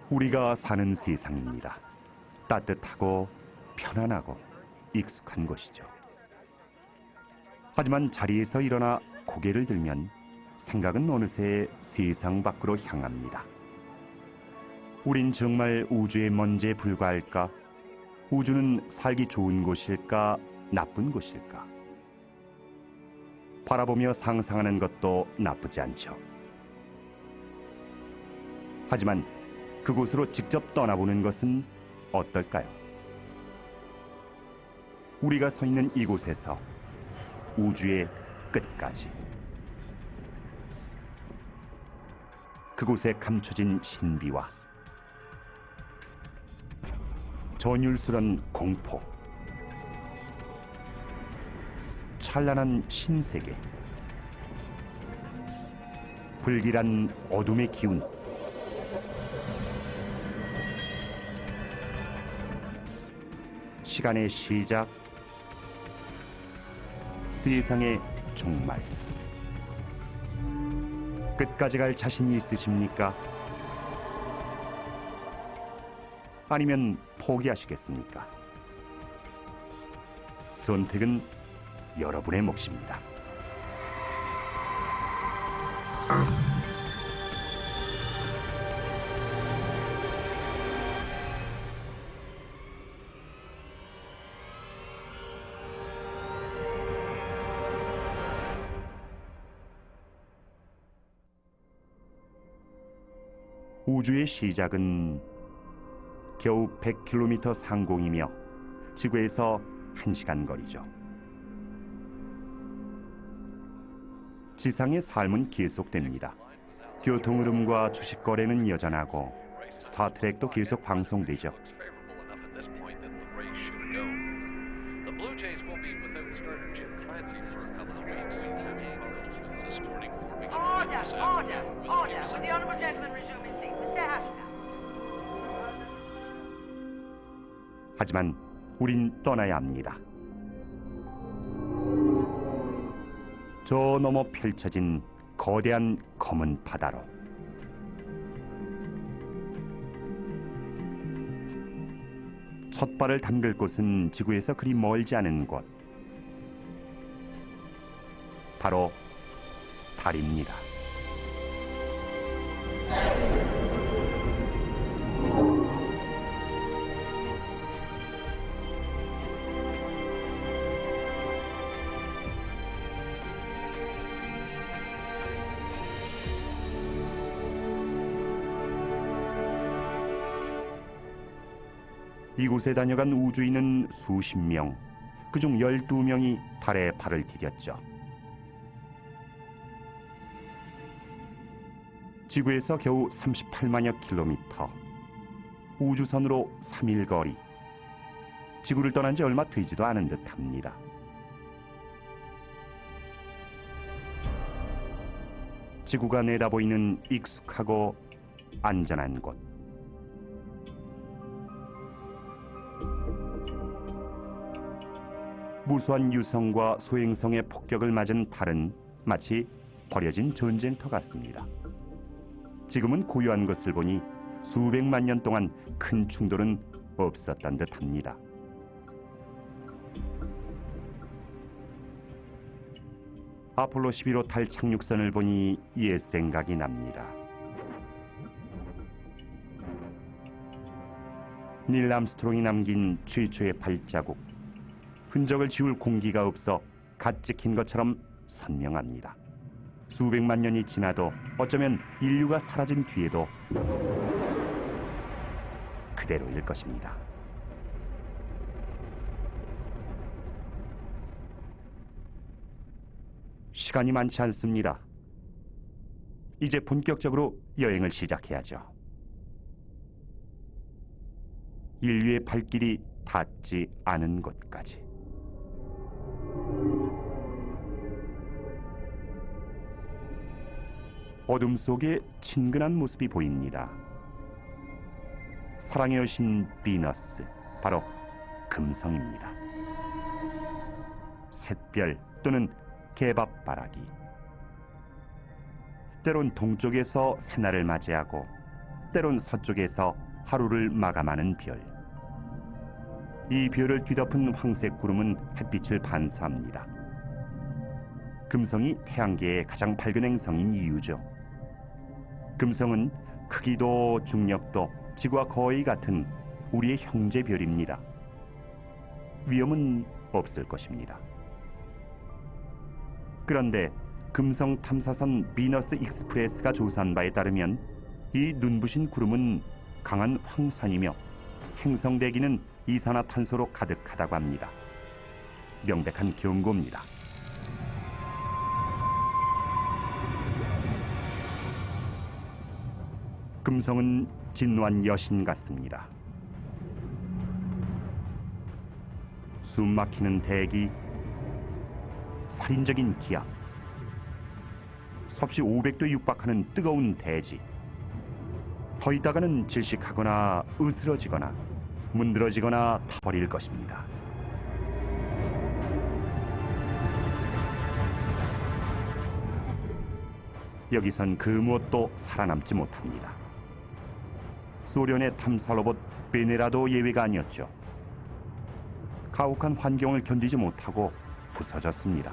우리가 사는 세상입니다. 따뜻하고 편안하고 익숙한 곳이죠. 하지만 자리에서 일어나 고개를 들면 생각은 어느새 세상 밖으로 향합니다. 우린 정말 우주의 먼지에 불과할까? 우주는 살기 좋은 곳일까? 나쁜 곳일까? 바라보며 상상하는 것도 나쁘지 않죠. 하지만 그곳으로 직접 떠나보는 것은 어떨까요? 우리가 서 있는 이곳에서 우주의 끝까지, 그곳에 감춰진 신비와 전율스런 공포, 찬란한 신세계, 불길한 어둠의 기운, 시간의 시작, 세상의 종말. 끝까지 갈 자신이 있으십니까? 아니면 포기하시겠습니까? 선택은 여러분의 몫입니다. 우주의 시작은 겨우 100km 상공이며 지구에서 1시간 거리죠. 지상의 삶은 계속됩니다. 교통 흐름과 주식 거래는 여전하고 스타트랙도 계속 방송되죠. 하지만 우린 떠나야 합니다. 저 너머 펼쳐진 거대한 검은 바다로. 첫 발을 담글 곳은 지구에서 그리 멀지 않은 곳, 바로 달입니다. 이곳에 다녀간 우주인은 수십 명, 그중 12명이 달에 발을 디뎠죠. 지구에서 겨우 38만여 킬로미터, 우주선으로 3일 거리, 지구를 떠난 지 얼마 되지도 않은 듯합니다. 지구가 내다보이는 익숙하고 안전한 곳, 무수한 유성과 소행성의 폭격을 맞은 달은 마치 버려진 전쟁터 같습니다. 지금은 고요한 것을 보니 수백만 년 동안 큰 충돌은 없었단 듯합니다. 아폴로 11호 달 착륙선을 보니 옛 생각이 납니다. 닐 암스트롱이 남긴 최초의 발자국, 흔적을 지울 공기가 없어 갓 찍힌 것처럼 선명합니다. 수백만 년이 지나도 어쩌면 인류가 사라진 뒤에도 그대로일 것입니다. 시간이 많지 않습니다. 이제 본격적으로 여행을 시작해야죠. 인류의 발길이 닿지 않은 곳까지. 어둠 속에 친근한 모습이 보입니다. 사랑의 여신 비너스, 바로 금성입니다. 샛별 또는 개밥바라기, 때론 동쪽에서 새날을 맞이하고 때론 서쪽에서 하루를 마감하는 별. 이 별을 뒤덮은 황색 구름은 햇빛을 반사합니다. 금성이 태양계의 가장 밝은 행성인 이유죠. 금성은 크기도 중력도 지구와 거의 같은 우리의 형제별입니다. 위험은 없을 것입니다. 그런데 금성 탐사선 비너스 익스프레스가 조사한 바에 따르면 이 눈부신 구름은 강한 황산이며 행성 대기는 이산화탄소로 가득하다고 합니다. 명백한 경고입니다. 금성은 진노한 여신 같습니다. 숨 막히는 대기, 살인적인 기압, 섭씨 500도 육박하는 뜨거운 대지. 더 있다가는 질식하거나 으스러지거나 문드러지거나 타버릴 것입니다. 여기선 그 무엇도 살아남지 못합니다. 소련의 탐사 로봇 베네라도 예외가 아니었죠. 가혹한 환경을 견디지 못하고 부서졌습니다.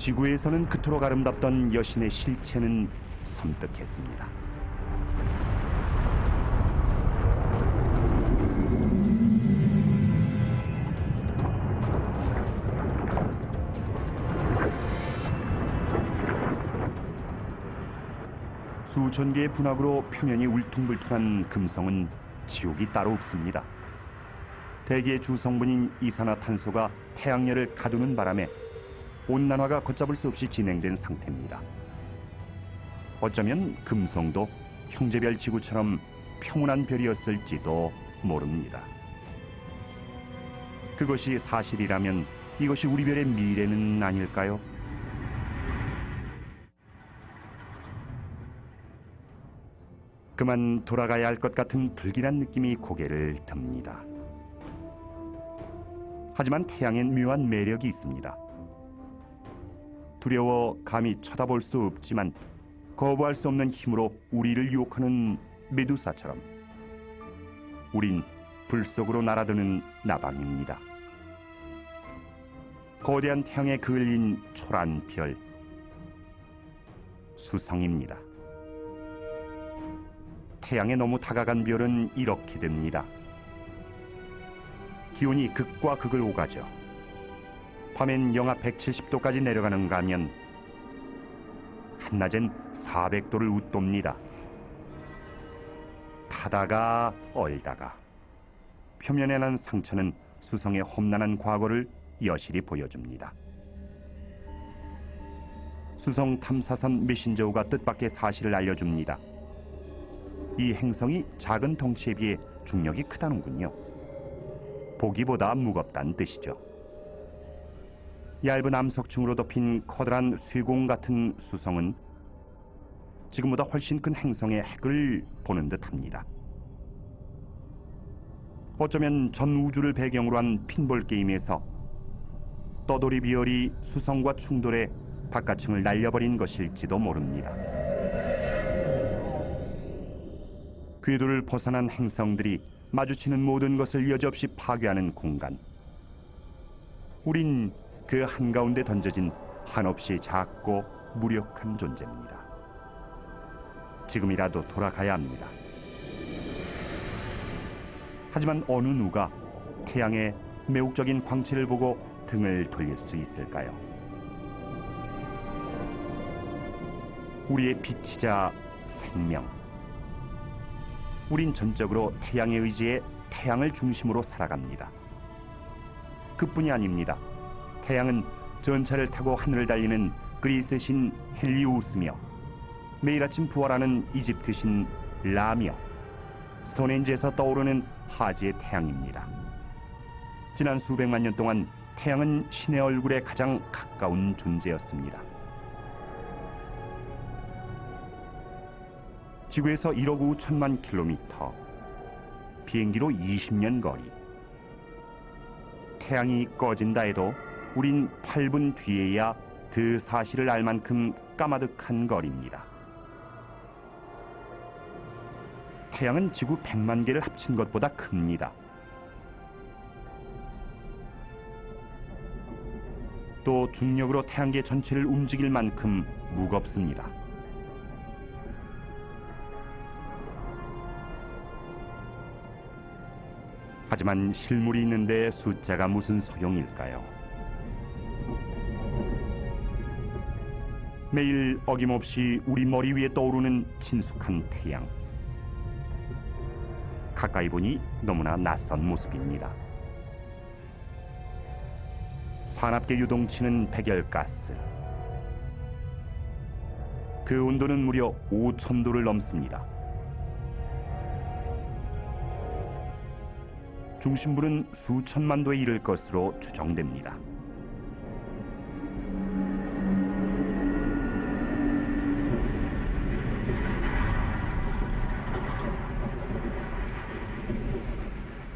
지구에서는 그토록 아름답던 여신의 실체는 섬뜩했습니다. 수천 개의 분화구로 표면이 울퉁불퉁한 금성은 지옥이 따로 없습니다. 대기의 주성분인 이산화탄소가 태양열을 가두는 바람에 온난화가 걷잡을 수 없이 진행된 상태입니다. 어쩌면 금성도 형제별 지구처럼 평온한 별이었을지도 모릅니다. 그것이 사실이라면 이것이 우리 별의 미래는 아닐까요? 그만 돌아가야 할 것 같은 불길한 느낌이 고개를 듭니다. 하지만 태양엔 묘한 매력이 있습니다. 두려워 감히 쳐다볼 수 없지만 거부할 수 없는 힘으로 우리를 유혹하는 메두사처럼 우린 불 속으로 날아드는 나방입니다. 거대한 태양에 그을린 초란 별, 수성입니다. 태양에 너무 다가간 별은 이렇게 됩니다. 기온이 극과 극을 오가죠. 밤엔 영하 170도까지 내려가는가 하면 한낮엔 400도를 웃돕니다. 타다가 얼다가 표면에 난 상처는 수성의 험난한 과거를 여실히 보여줍니다. 수성 탐사선 메신저우가 뜻밖의 사실을 알려줍니다. 이 행성이 작은 덩치에 비해 중력이 크다는군요. 보기보다 무겁다는 뜻이죠. 얇은 암석층으로 덮인 커다란 쇠공 같은 수성은 지금보다 훨씬 큰 행성의 핵을 보는 듯합니다. 어쩌면 전 우주를 배경으로 한 핀볼 게임에서 떠돌이 비열이 수성과 충돌해 바깥층을 날려버린 것일지도 모릅니다. 궤도를 벗어난 행성들이 마주치는 모든 것을 여지없이 파괴하는 공간. 우린 그 한가운데 던져진 한없이 작고 무력한 존재입니다. 지금이라도 돌아가야 합니다. 하지만 어느 누가 태양의 매혹적인 광채를 보고 등을 돌릴 수 있을까요? 우리의 빛이자 생명. 우린 전적으로 태양에 의지해 태양을 중심으로 살아갑니다. 그뿐이 아닙니다. 태양은 전차를 타고 하늘을 달리는 그리스 신 헬리우스며 매일 아침 부활하는 이집트 신 라며 스톤헨지에서 떠오르는 하지의 태양입니다. 지난 수백만 년 동안 태양은 신의 얼굴에 가장 가까운 존재였습니다. 지구에서 1억 5천만 킬로미터, 비행기로 20년 거리. 태양이 꺼진다 해도 우린 8분 뒤에야 그 사실을 알 만큼 까마득한 거리입니다. 태양은 지구 100만 개를 합친 것보다 큽니다. 또 중력으로 태양계 전체를 움직일 만큼 무겁습니다. 하지만 실물이 있는데 숫자가 무슨 소용일까요? 매일 어김없이 우리 머리 위에 떠오르는 친숙한 태양. 가까이 보니 너무나 낯선 모습입니다. 산압계 유동치는 백열가스. 그 온도는 무려 5,000도를 넘습니다. 중심부는 수천만 도에 이를 것으로 추정됩니다.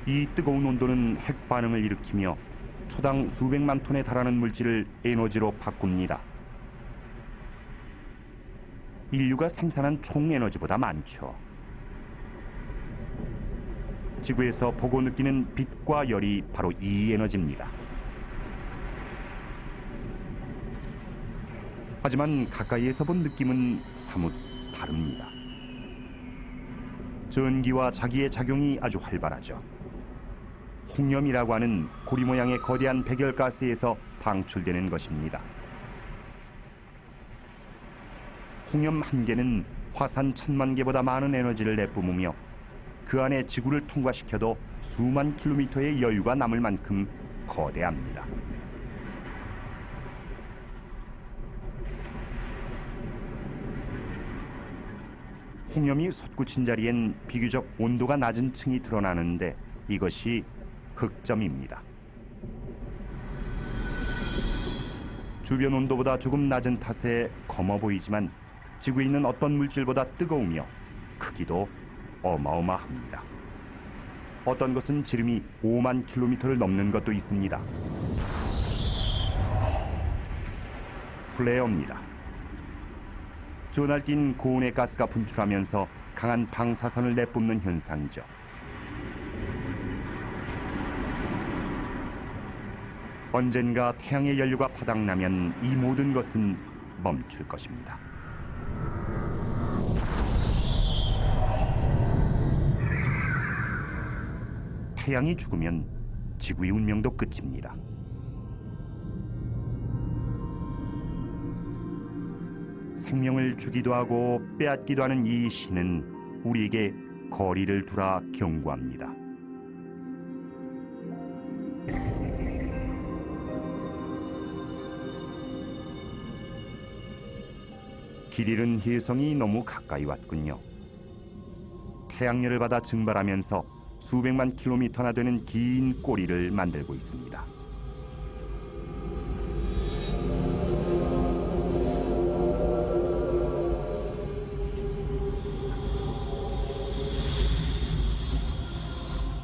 이 뜨거운 온도는 핵 반응을 일으키며 초당 수백만 톤에 달하는 물질을 에너지로 바꿉니다. 인류가 생산한 총 에너지보다 많죠. 지구에서 보고 느끼는 빛과 열이 바로 이 에너지입니다. 하지만 가까이에서 본 느낌은 사뭇 다릅니다. 전기와 자기의 작용이 아주 활발하죠. 홍염이라고 하는 고리 모양의 거대한 백열가스에서 방출되는 것입니다. 홍염 한 개는 화산 1000만 개보다 많은 에너지를 내뿜으며 그 안에 지구를 통과시켜도 수만 킬로미터의 여유가 남을 만큼 거대합니다. 홍염이 솟구친 자리엔 비교적 온도가 낮은 층이 드러나는데 이것이 흑점입니다. 주변 온도보다 조금 낮은 탓에 검어 보이지만 지구에 있는 어떤 물질보다 뜨거우며 크기도 어마어마합니다. 어떤 것은 지름이 5만 킬로미터를 넘는 것도 있습니다. 플레어입니다. 전할 띤 고온의 가스가 분출하면서 강한 방사선을 내뿜는 현상이죠. 언젠가 태양의 연료가 바닥나면 이 모든 것은 멈출 것입니다. 태양이 죽으면 지구의 운명도 끝입니다. 생명을 주기도 하고 빼앗기도 하는 이 신은 우리에게 거리를 두라 경고합니다. 길 잃은 혜성이 너무 가까이 왔군요. 태양열을 받아 증발하면서 수백만 킬로미터나 되는 긴 꼬리를 만들고 있습니다.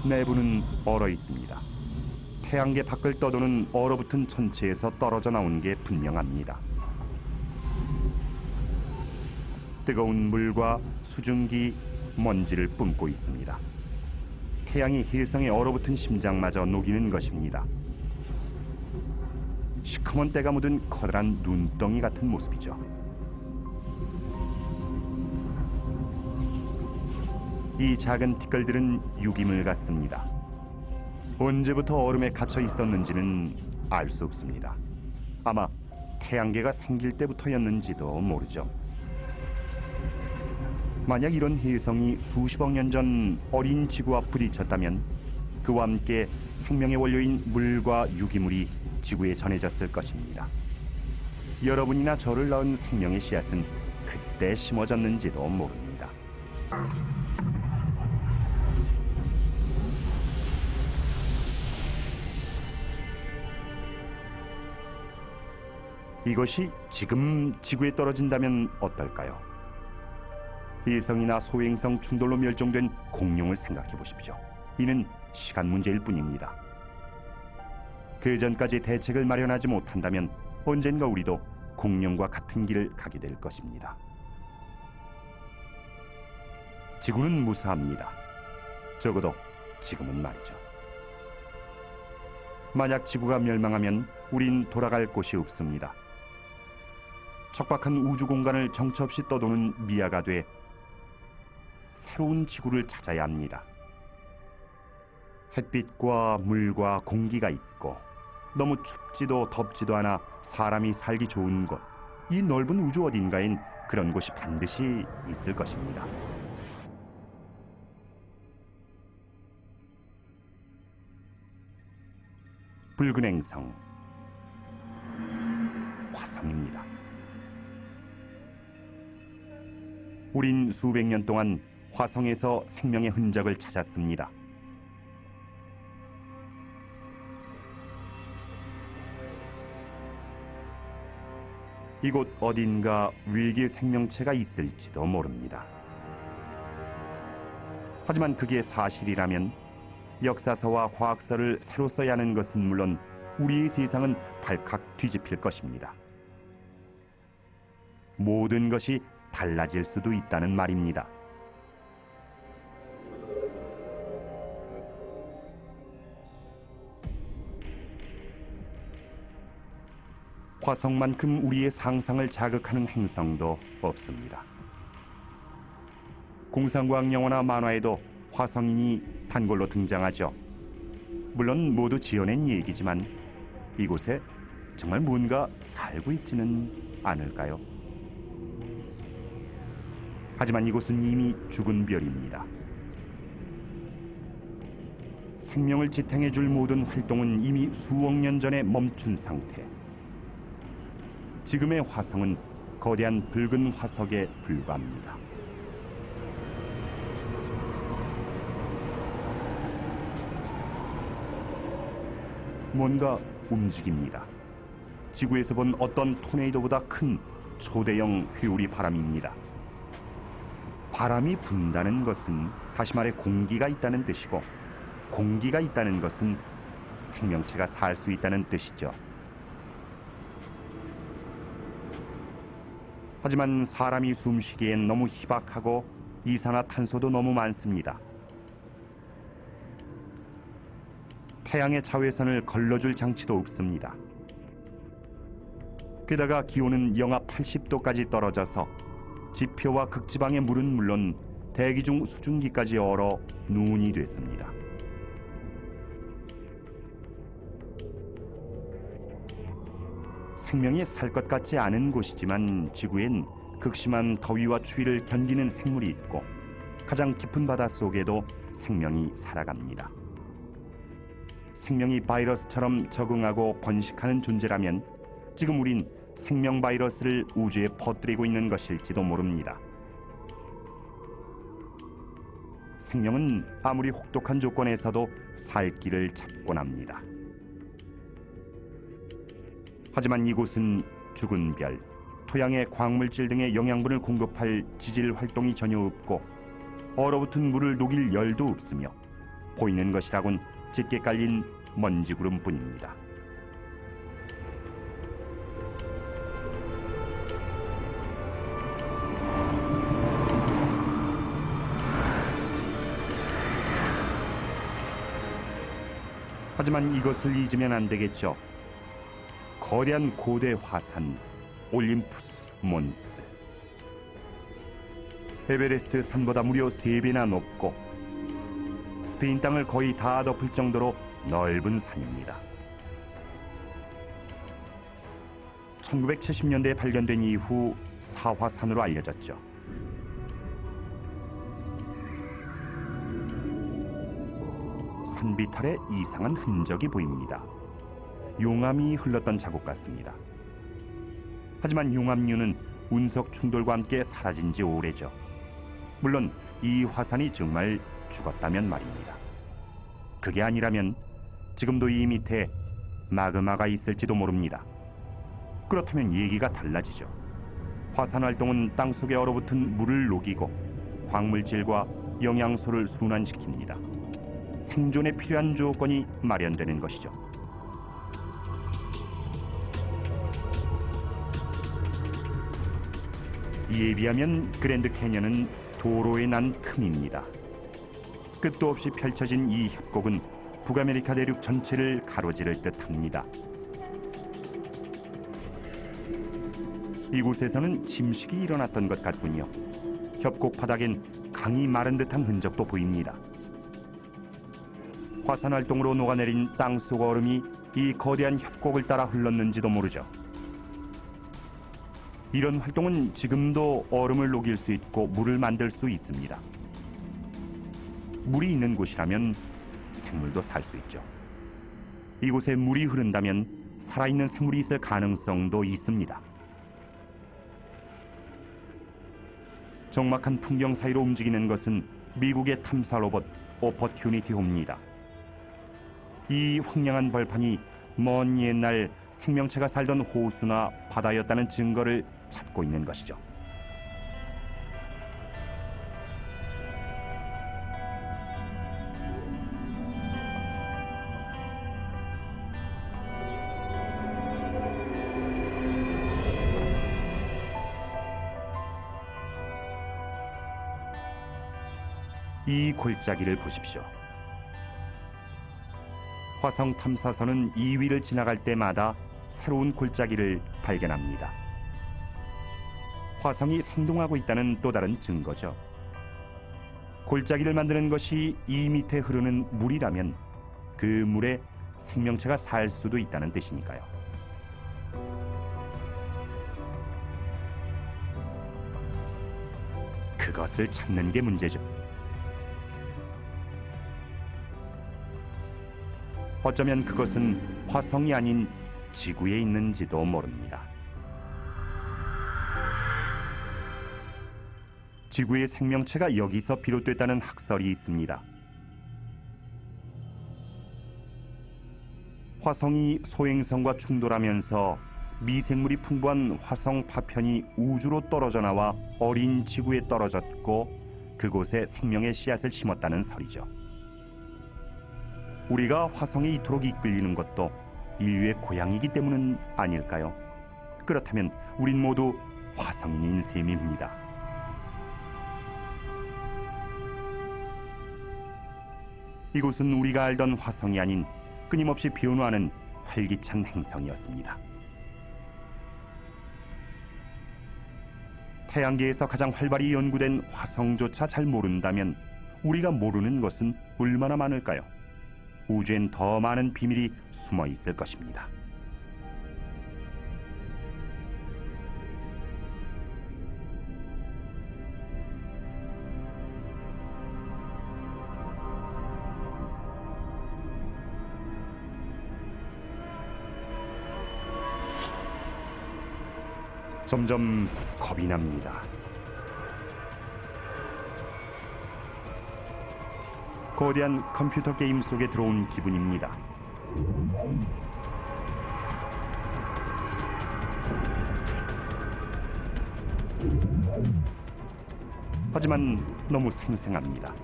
내부는 얼어 있습니다. 태양계 밖을 떠도는 얼어붙은 천체에서 떨어져 나온 게 분명합니다. 뜨거운 물과 수증기, 먼지를 뿜고 있습니다. 태양이 혜성의 얼어붙은 심장마저 녹이는 것입니다. 시커먼 때가 묻은 커다란 눈덩이 같은 모습이죠. 이 작은 티끌들은 유기물 같습니다. 언제부터 얼음에 갇혀 있었는지는 알 수 없습니다. 아마 태양계가 생길 때부터였는지도 모르죠. 만약 이런 혜성이 수십억 년 전 어린 지구와 부딪혔다면 그와 함께 생명의 원료인 물과 유기물이 지구에 전해졌을 것입니다. 여러분이나 저를 낳은 생명의 씨앗은 그때 심어졌는지도 모릅니다. 이것이 지금 지구에 떨어진다면 어떨까요? 혜성이나 소행성 충돌로 멸종된 공룡을 생각해 보십시오. 이는 시간 문제일 뿐입니다. 그 전까지 대책을 마련하지 못한다면 언젠가 우리도 공룡과 같은 길을 가게 될 것입니다. 지구는 무사합니다. 적어도 지금은 말이죠. 만약 지구가 멸망하면 우린 돌아갈 곳이 없습니다. 척박한 우주 공간을 정처 없이 떠도는 미아가 돼 새로운 지구를 찾아야 합니다. 햇빛과 물과 공기가 있고 너무 춥지도 덥지도 않아 사람이 살기 좋은 곳, 이 넓은 우주 어딘가엔 그런 곳이 반드시 있을 것입니다. 붉은 행성, 화성입니다. 우린 수백 년 동안 화성에서 생명의 흔적을 찾았습니다. 이곳 어딘가 외계 생명체가 있을지도 모릅니다. 하지만 그게 사실이라면 역사서와 과학서를 새로 써야 하는 것은 물론 우리의 세상은 발칵 뒤집힐 것입니다. 모든 것이 달라질 수도 있다는 말입니다. 화성만큼 우리의 상상을 자극하는 행성도 없습니다. 공상과학 영화나 만화에도 화성인이 단골로 등장하죠. 물론 모두 지어낸 얘기지만 이곳에 정말 뭔가 살고 있지는 않을까요? 하지만 이곳은 이미 죽은 별입니다. 생명을 지탱해줄 모든 활동은 이미 수억 년 전에 멈춘 상태. 지금의 화성은 거대한 붉은 화석에 불과합니다. 뭔가 움직입니다. 지구에서 본 어떤 토네이도보다 큰 초대형 회오리 바람입니다. 바람이 분다는 것은 다시 말해 공기가 있다는 뜻이고, 공기가 있다는 것은 생명체가 살 수 있다는 뜻이죠. 하지만 사람이 숨쉬기엔 너무 희박하고 이산화탄소도 너무 많습니다. 태양의 자외선을 걸러줄 장치도 없습니다. 게다가 기온은 영하 80도까지 떨어져서 지표와 극지방의 물은 물론 대기 중 수증기까지 얼어 눈이 됐습니다. 생명이 살 것 같지 않은 곳이지만 지구엔 극심한 더위와 추위를 견디는 생물이 있고 가장 깊은 바다 속에도 생명이 살아갑니다. 생명이 바이러스처럼 적응하고 번식하는 존재라면 지금 우린 생명 바이러스를 우주에 퍼뜨리고 있는 것일지도 모릅니다. 생명은 아무리 혹독한 조건에서도 살 길을 찾곤 합니다. 하지만 이곳은 죽은 별, 토양의 광물질 등의 영양분을 공급할 지질 활동이 전혀 없고 얼어붙은 물을 녹일 열도 없으며 보이는 것이라곤 짙게 깔린 먼지구름뿐입니다. 하지만 이것을 잊으면 안 되겠죠. 거대한 고대 화산 올림푸스 몬스. 에베레스트 산보다 무려 3배나 높고 스페인 땅을 거의 다 덮을 정도로 넓은 산입니다. 1970년대에 발견된 이후 사화산으로 알려졌죠. 산 비탈에 이상한 흔적이 보입니다. 용암이 흘렀던 자국 같습니다. 하지만 용암류는 운석 충돌과 함께 사라진 지 오래죠. 물론 이 화산이 정말 죽었다면 말입니다. 그게 아니라면 지금도 이 밑에 마그마가 있을지도 모릅니다. 그렇다면 얘기가 달라지죠. 화산 활동은 땅속에 얼어붙은 물을 녹이고 광물질과 영양소를 순환시킵니다. 생존에 필요한 조건이 마련되는 것이죠. 이에 비하면 그랜드 캐년은 도로에 난 틈입니다. 끝도 없이 펼쳐진 이 협곡은 북아메리카 대륙 전체를 가로지를 듯합니다. 이곳에서는 침식이 일어났던 것 같군요. 협곡 바닥엔 강이 마른 듯한 흔적도 보입니다. 화산 활동으로 녹아내린 땅속 얼음이 이 거대한 협곡을 따라 흘렀는지도 모르죠. 이런 활동은 지금도 얼음을 녹일 수 있고 물을 만들 수 있습니다. 물이 있는 곳이라면 생물도 살 수 있죠. 이곳에 물이 흐른다면 살아있는 생물이 있을 가능성도 있습니다. 적막한 풍경 사이로 움직이는 것은 미국의 탐사 로봇 오퍼튜니티 호입니다. 이 황량한 벌판이 먼 옛날 생명체가 살던 호수나 바다였다는 증거를 찾고 있는 것이죠. 이 골짜기를 보십시오. 화성 탐사선은 이 위를 지나갈 때마다 새로운 골짜기를 발견합니다. 화성이 생동하고 있다는 또 다른 증거죠. 골짜기를 만드는 것이 이 밑에 흐르는 물이라면 그 물에 생명체가 살 수도 있다는 뜻이니까요. 그것을 찾는 게 문제죠. 어쩌면 그것은 화성이 아닌 지구에 있는지도 모릅니다. 지구의 생명체가 여기서 비롯됐다는 학설이 있습니다. 화성이 소행성과 충돌하면서 미생물이 풍부한 화성 파편이 우주로 떨어져 나와 어린 지구에 떨어졌고 그곳에 생명의 씨앗을 심었다는 설이죠. 우리가 화성에 이토록 이끌리는 것도 인류의 고향이기 때문은 아닐까요? 그렇다면 우린 모두 화성인인 셈입니다. 이곳은 우리가 알던 화성이 아닌 끊임없이 변화하는 활기찬 행성이었습니다. 태양계에서 가장 활발히 연구된 화성조차 잘 모른다면 우리가 모르는 것은 얼마나 많을까요? 우주엔 더 많은 비밀이 숨어 있을 것입니다. 점점 겁이 납니다. 거대한 컴퓨터 게임 속에 들어온 기분입니다. 하지만 너무 생생합니다.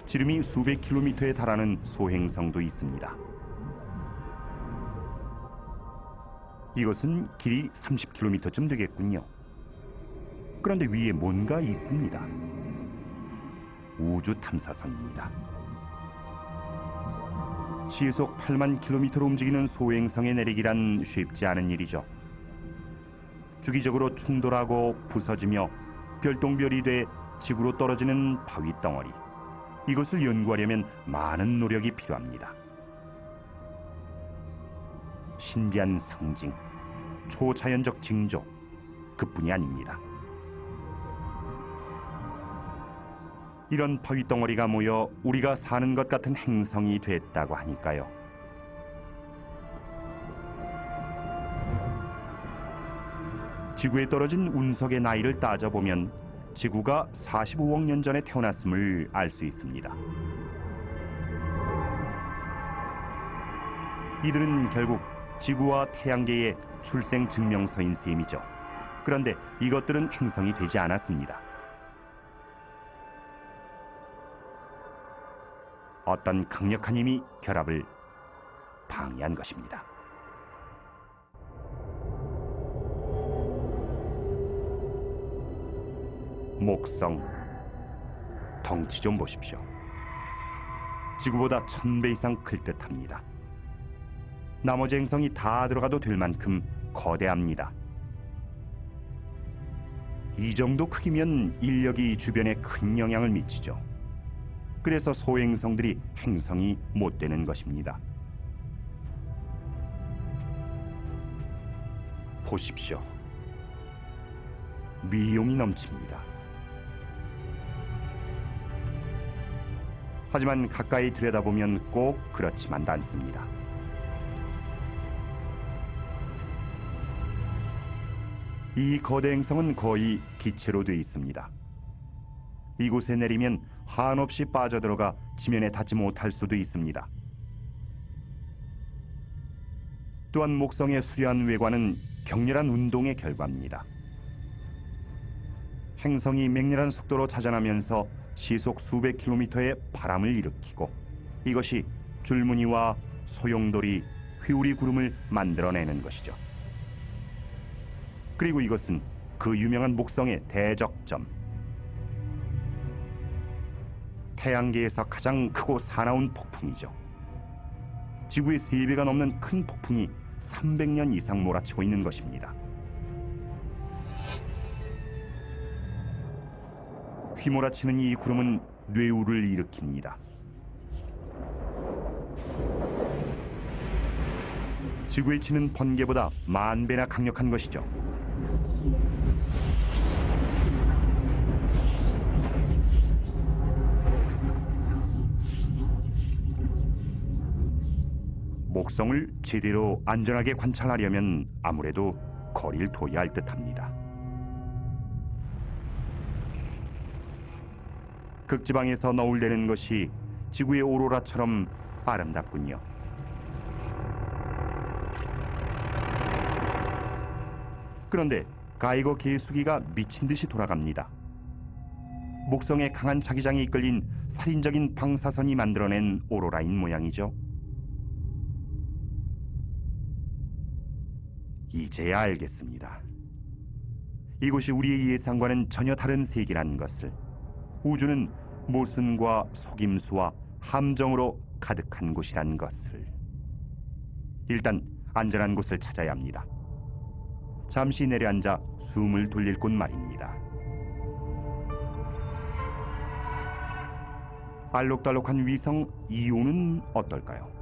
지름이 수백 킬로미터에 달하는 소행성도 있습니다. 이것은 길이 30km쯤 되겠군요. 그런데 위에 뭔가 있습니다. 우주 탐사선입니다. 시속 8만 킬로미터로 움직이는 소행성에 내리기란 쉽지 않은 일이죠. 주기적으로 충돌하고 부서지며 별똥별이 돼 지구로 떨어지는 바위 덩어리. 이것을 연구하려면 많은 노력이 필요합니다. 신비한 상징, 초자연적 징조, 그뿐이 아닙니다. 이런 바위 덩어리가 모여 우리가 사는 것 같은 행성이 됐다고 하니까요. 지구에 떨어진 운석의 나이를 따져보면 지구가 45억 년 전에 태어났음을 알 수 있습니다. 이들은 결국 지구와 태양계의 출생 증명서인 셈이죠. 그런데 이것들은 행성이 되지 않았습니다. 어떤 강력한 힘이 결합을 방해한 것입니다. 목성, 덩치 좀 보십시오. 지구보다 1000배 이상 클 듯합니다. 나머지 행성이 다 들어가도 될 만큼 거대합니다. 이 정도 크기면 인력이 주변에 큰 영향을 미치죠. 그래서 소행성들이 행성이 못 되는 것입니다. 보십시오. 미용이 넘칩니다. 하지만 가까이 들여다보면 꼭 그렇지만도 않습니다. 이 거대 행성은 거의 기체로 되어 있습니다. 이곳에 내리면 한없이 빠져들어가 지면에 닿지 못할 수도 있습니다. 또한 목성의 수려한 외관은 격렬한 운동의 결과입니다. 행성이 맹렬한 속도로 자전하면서 시속 수백 킬로미터의 바람을 일으키고 이것이 줄무늬와 소용돌이, 휘우리 구름을 만들어내는 것이죠. 그리고 이것은 그 유명한 목성의 대적점, 태양계에서 가장 크고 사나운 폭풍이죠. 지구의 3배가 넘는 큰 폭풍이 300년 이상 몰아치고 있는 것입니다. 휘몰아치는 이 구름은 뇌우를 일으킵니다. 지구에 치는 번개보다 10,000배나 강력한 것이죠. 목성을 제대로 안전하게 관찰하려면 아무래도 거리를 둬야 할 듯합니다. 극지방에서 너울대는 것이 지구의 오로라처럼 아름답군요. 그런데 가이거 계수기가 미친 듯이 돌아갑니다. 목성의 강한 자기장에 이끌린 살인적인 방사선이 만들어낸 오로라인 모양이죠. 이제야 알겠습니다. 이곳이 우리의 예상과는 전혀 다른 세계라는 것을. 우주는 모순과 속임수와 함정으로 가득한 곳이란 것을. 일단 안전한 곳을 찾아야 합니다. 잠시 내려앉아 숨을 돌릴 곳 말입니다. 알록달록한 위성 이오는 어떨까요?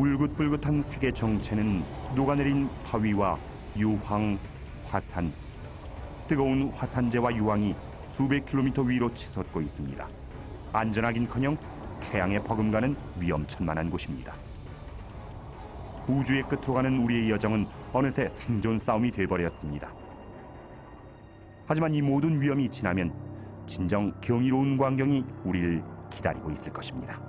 울긋불긋한 색의 정체는 녹아내린 바위와 유황, 화산, 뜨거운 화산재와 유황이 수백 킬로미터 위로 치솟고 있습니다. 안전하긴커녕 태양에 버금가는 위험천만한 곳입니다. 우주의 끝으로 가는 우리의 여정은 어느새 생존 싸움이 돼버렸습니다. 하지만 이 모든 위험이 지나면 진정 경이로운 광경이 우리를 기다리고 있을 것입니다.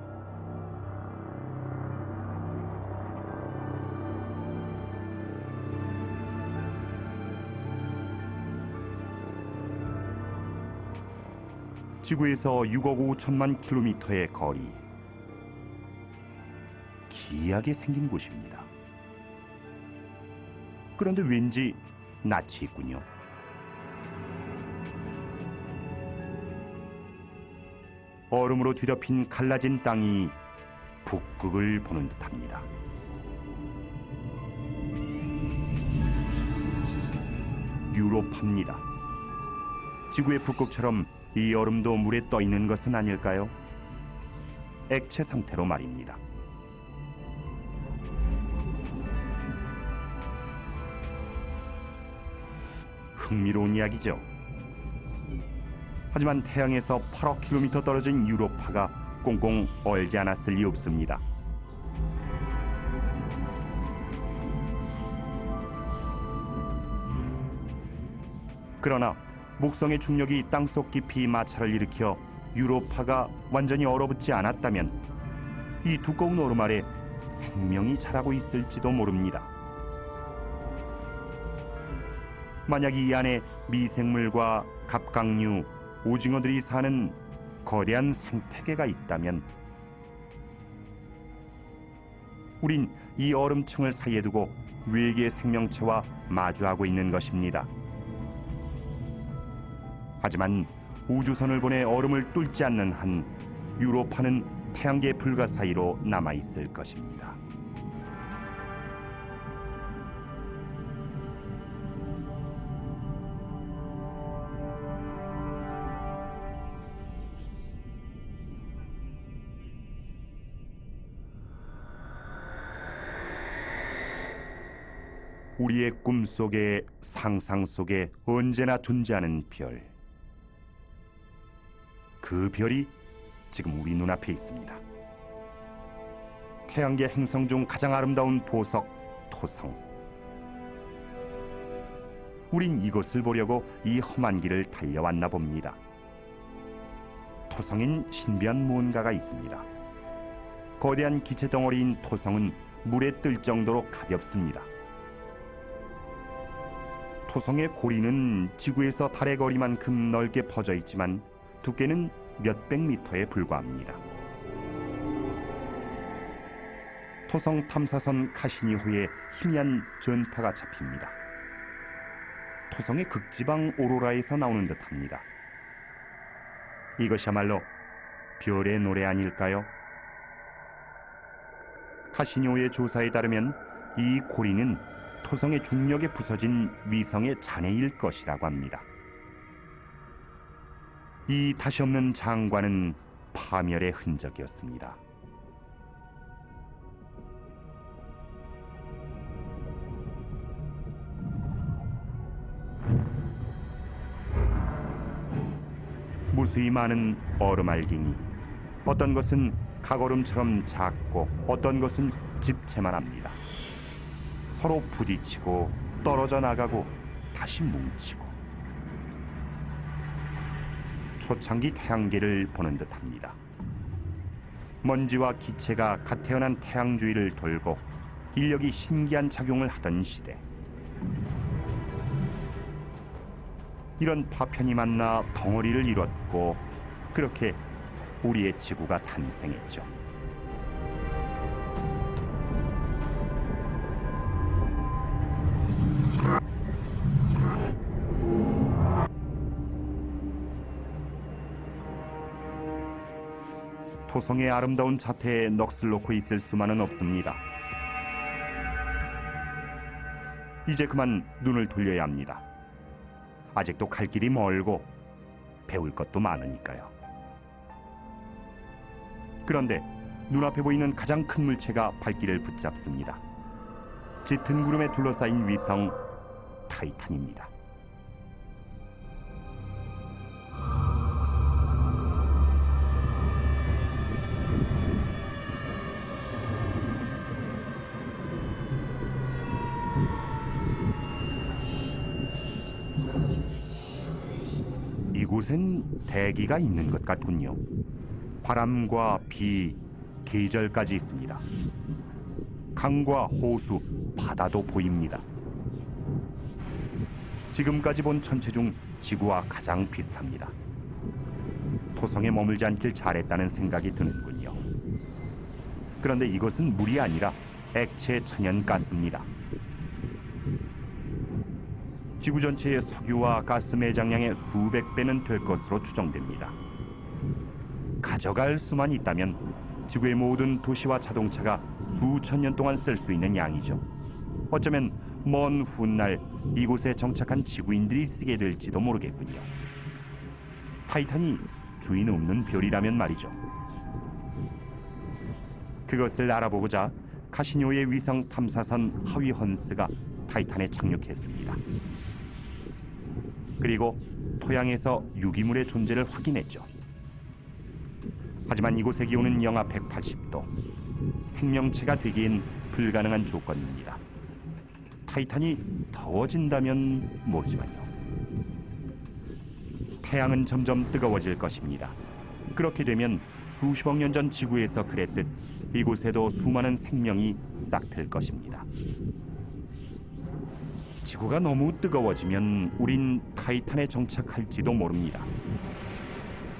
지구에서 6억 5천만 킬로미터의 거리, 기이하게 생긴 곳입니다. 그런데 왠지 낯이 있군요. 얼음으로 뒤덮인 갈라진 땅이 북극을 보는 듯합니다. 유로파입니다. 지구의 북극처럼 이 얼음도 물에 떠 있는 것은 아닐까요? 액체 상태로 말입니다. 흥미로운 이야기죠. 하지만 태양에서 8억 킬로미터 떨어진 유로파가 꽁꽁 얼지 않았을 리 없습니다. 그러나 목성의 중력이 땅속 깊이 마찰을 일으켜 유로파가 완전히 얼어붙지 않았다면 이 두꺼운 얼음 아래 생명이 자라고 있을지도 모릅니다. 만약 이 안에 미생물과 갑각류, 오징어들이 사는 거대한 생태계가 있다면 우린 이 얼음층을 사이에 두고 외계 생명체와 마주하고 있는 것입니다. 하지만 우주선을 보내 얼음을 뚫지 않는 한 유로파는 태양계 불가 사이로 남아있을 것입니다. 우리의 꿈속에 상상 속에 언제나 존재하는 별. 그 별이 지금 우리 눈앞에 있습니다. 태양계 행성 중 가장 아름다운 보석, 토성. 우린 이것을 보려고 이 험한 길을 달려왔나 봅니다. 토성엔 신비한 무언가가 있습니다. 거대한 기체 덩어리인 토성은 물에 뜰 정도로 가볍습니다. 토성의 고리는 지구에서 달의 거리만큼 넓게 퍼져 있지만 두께는 몇백 미터에 불과합니다. 토성 탐사선 카시니호에 희미한 전파가 잡힙니다. 토성의 극지방 오로라에서 나오는 듯합니다. 이것이야말로 별의 노래 아닐까요? 카시니호의 조사에 따르면 이 고리는 토성의 중력에 부서진 위성의 잔해일 것이라고 합니다. 이 다시 없는 장관은 파멸의 흔적이었습니다. 무수히 많은 얼음알갱이, 어떤 것은 각얼음처럼 작고 어떤 것은 집채만 합니다. 서로 부딪히고 떨어져 나가고 다시 뭉치고 초창기 태양계를 보는 듯합니다. 먼지와 기체가 갓 태어난 태양 주위를 돌고 인력이 신기한 작용을 하던 시대. 이런 파편이 만나 덩어리를 이뤘고 그렇게 우리의 지구가 탄생했죠. 토성의 아름다운 자태에 넋을 놓고 있을 수만은 없습니다. 이제 그만 눈을 돌려야 합니다. 아직도 갈 길이 멀고 배울 것도 많으니까요. 그런데 눈앞에 보이는 가장 큰 물체가 발길을 붙잡습니다. 짙은 구름에 둘러싸인 위성 타이탄입니다. 이곳엔 대기가 있는 것 같군요. 바람과 비, 계절까지 있습니다. 강과 호수, 바다도 보입니다. 지금까지 본 천체 중 지구와 가장 비슷합니다. 토성에 머물지 않길 잘했다는 생각이 드는군요. 그런데 이것은 물이 아니라 액체 천연가스입니다. 지구 전체의 석유와 가스 매장량의 수백 배는 될 것으로 추정됩니다. 가져갈 수만 있다면 지구의 모든 도시와 자동차가 수천 년 동안 쓸 수 있는 양이죠. 어쩌면 먼 훗날 이곳에 정착한 지구인들이 쓰게 될지도 모르겠군요. 타이탄이 주인 없는 별이라면 말이죠. 그것을 알아보고자 카시니호의 위성 탐사선 하위 헌스가 타이탄에 착륙했습니다. 그리고 토양에서 유기물의 존재를 확인했죠. 하지만 이곳의 기온은 영하 180도. 생명체가 되기엔 불가능한 조건입니다. 타이탄이 더워진다면 모르지만요. 태양은 점점 뜨거워질 것입니다. 그렇게 되면 수십억 년 전 지구에서 그랬듯 이곳에도 수많은 생명이 싹틀 것입니다. 지구가 너무 뜨거워지면 우린 타이탄에 정착할지도 모릅니다.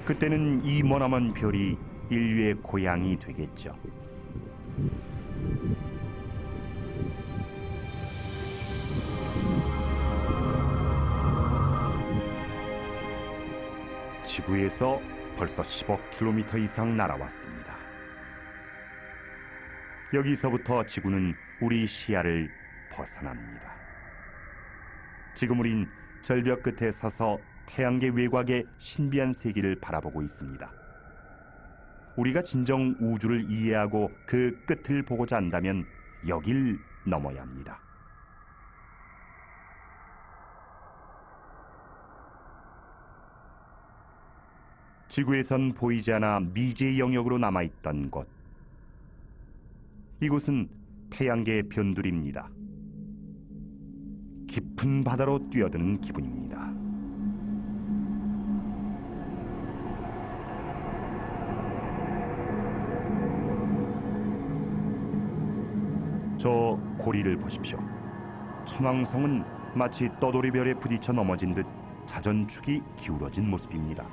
그때는 이 머나먼 별이 인류의 고향이 되겠죠. 지구에서 벌써 10억 km 이상 날아왔습니다. 여기서부터 지구는 우리 시야를 벗어납니다. 지금 우린 절벽 끝에 서서 태양계 외곽의 신비한 세계를 바라보고 있습니다. 우리가 진정 우주를 이해하고 그 끝을 보고자 한다면 여길 넘어야 합니다. 지구에선 보이지 않아 미지의 영역으로 남아있던 곳. 이곳은 태양계의 변두리입니다. 깊은 바다로 뛰어드는 기분입니다. 저 고리를 보십시오. 천왕성은 마치 떠돌이별에 부딪혀 넘어진 듯 자전축이 기울어진 모습입니다.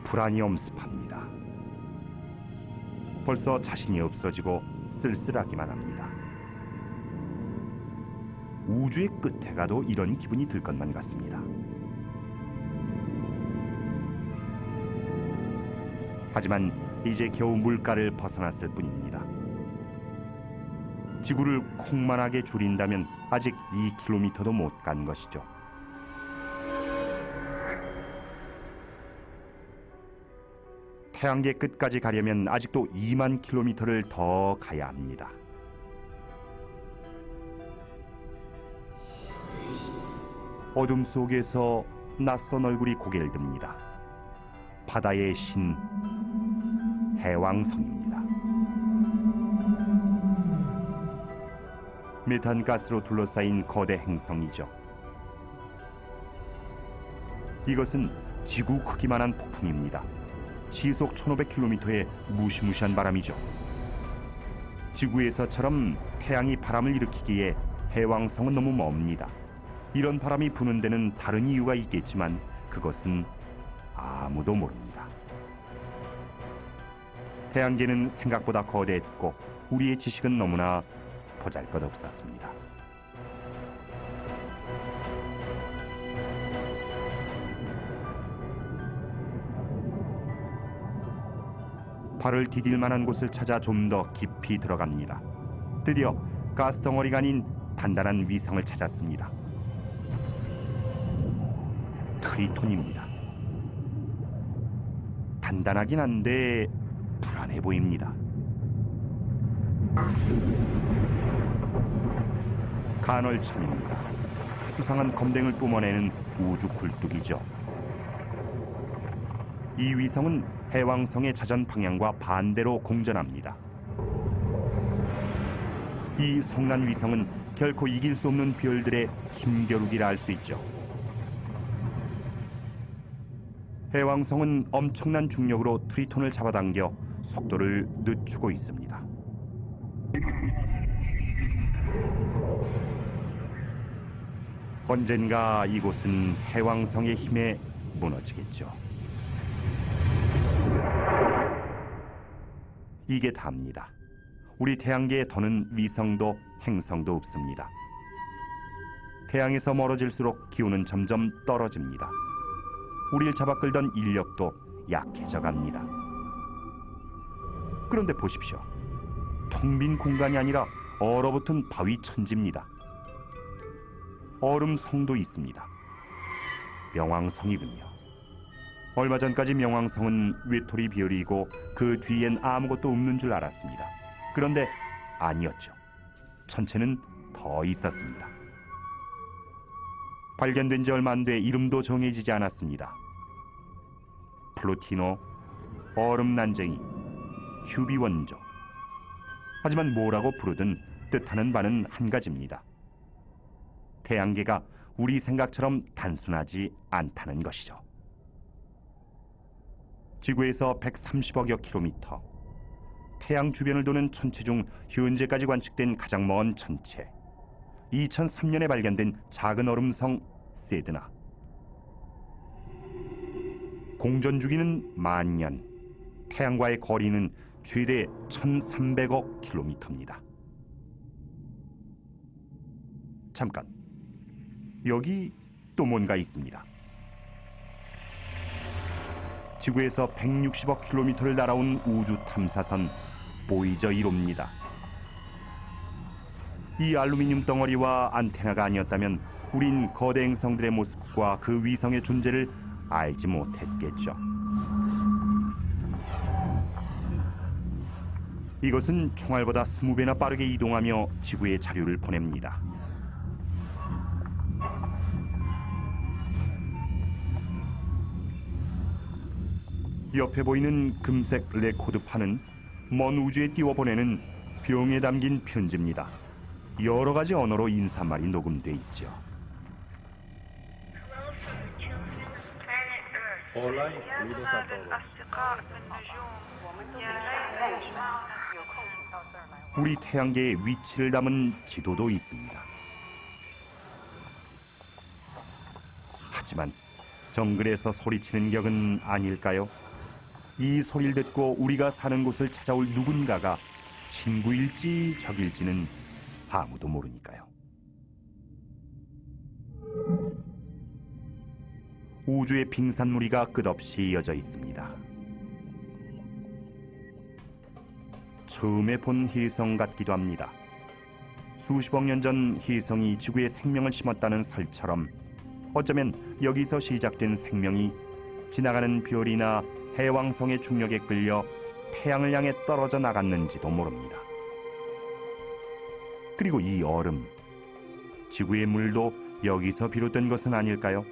불안이 엄습합니다. 벌써 자신이 없어지고 쓸쓸하기만 합니다. 우주의 끝에 가도 이런 기분이 들 것만 같습니다. 하지만 이제 겨우 물가를 벗어났을 뿐입니다. 지구를 콩만하게 줄인다면 아직 2km도 못 간 것이죠. 태양계 끝까지 가려면 아직도 2만 km를 더 가야 합니다. 어둠 속에서 낯선 얼굴이 고개를 듭니다. 바다의 신, 해왕성입니다. 메탄가스로 둘러싸인 거대 행성이죠. 이것은 지구 크기만한 폭풍입니다. 시속 1500km의 무시무시한 바람이죠. 지구에서처럼 태양이 바람을 일으키기에 해왕성은 너무 멉니다. 이런 바람이 부는 데는 다른 이유가 있겠지만 그것은 아무도 모릅니다. 태양계는 생각보다 거대했고 우리의 지식은 너무나 보잘것없었습니다. 발을 디딜 만한 곳을 찾아 좀 더 깊이 들어갑니다. 드디어 가스 덩어리가 아닌 단단한 위성을 찾았습니다. 트리톤입니다. 단단하긴 한데 불안해 보입니다. 간헐천입니다. 수상한 검댕을 뿜어내는 우주 굴뚝이죠. 이 위성은 해왕성의 자전 방향과 반대로 공전합니다. 이 성난 위성은 결코 이길 수 없는 별들의 힘겨루기라 할 수 있죠. 해왕성은 엄청난 중력으로 트리톤을 잡아당겨 속도를 늦추고 있습니다. 언젠가 이곳은 해왕성의 힘에 무너지겠죠. 이게 답니다. 우리 태양계에 더는 위성도 행성도 없습니다. 태양에서 멀어질수록 기온은 점점 떨어집니다. 우리를 잡아끌던 인력도 약해져 갑니다. 그런데 보십시오. 텅 빈 공간이 아니라 얼어붙은 바위 천지입니다. 얼음 성도 있습니다. 명왕성이군요. 얼마 전까지 명왕성은 외톨이 별이고 그 뒤엔 아무것도 없는 줄 알았습니다. 그런데 아니었죠. 천체는 더 있었습니다. 발견된 지 얼마 안 돼 이름도 정해지지 않았습니다. 플루티노, 얼음 난쟁이, 큐비 원조. 하지만 뭐라고 부르든 뜻하는 바는 한 가지입니다. 태양계가 우리 생각처럼 단순하지 않다는 것이죠. 지구에서 130억여 킬로미터, 태양 주변을 도는 천체 중 현재까지 관측된 가장 먼 천체, 2003년에 발견된 작은 얼음성 세드나. 공전 주기는 만년, 태양과의 거리는 최대 1300억 킬로미터입니다. 잠깐, 여기 또 뭔가 있습니다. 지구에서 160억 킬로미터를 날아온 우주 탐사선 보이저 1호입니다. 이 알루미늄 덩어리와 안테나가 아니었다면 우린 거대 행성들의 모습과 그 위성의 존재를 알지 못했겠죠. 이것은 총알보다 20배나 빠르게 이동하며 지구에 자료를 보냅니다. 옆에 보이는 금색 레코드판은 먼 우주에 띄워보내는 병에 담긴 편지입니다. 여러 가지 언어로 인사말이 녹음돼 있죠. 우리 태양계의 위치를 담은 지도도 있습니다. 하지만 정글에서 소리치는 격은 아닐까요? 이 소리를 듣고 우리가 사는 곳을 찾아올 누군가가 친구일지 적일지는 아무도 모르니까요. 우주의 빙산무리가 끝없이 이어져 있습니다. 처음에 본 혜성 같기도 합니다. 수십억 년 전 혜성이 지구에 생명을 심었다는 설처럼 어쩌면 여기서 시작된 생명이 지나가는 별이나 해왕성의 중력에 끌려 태양을 향해 떨어져 나갔는지도 모릅니다. 그리고 이 얼음, 지구의 물도 여기서 비롯된 것은 아닐까요?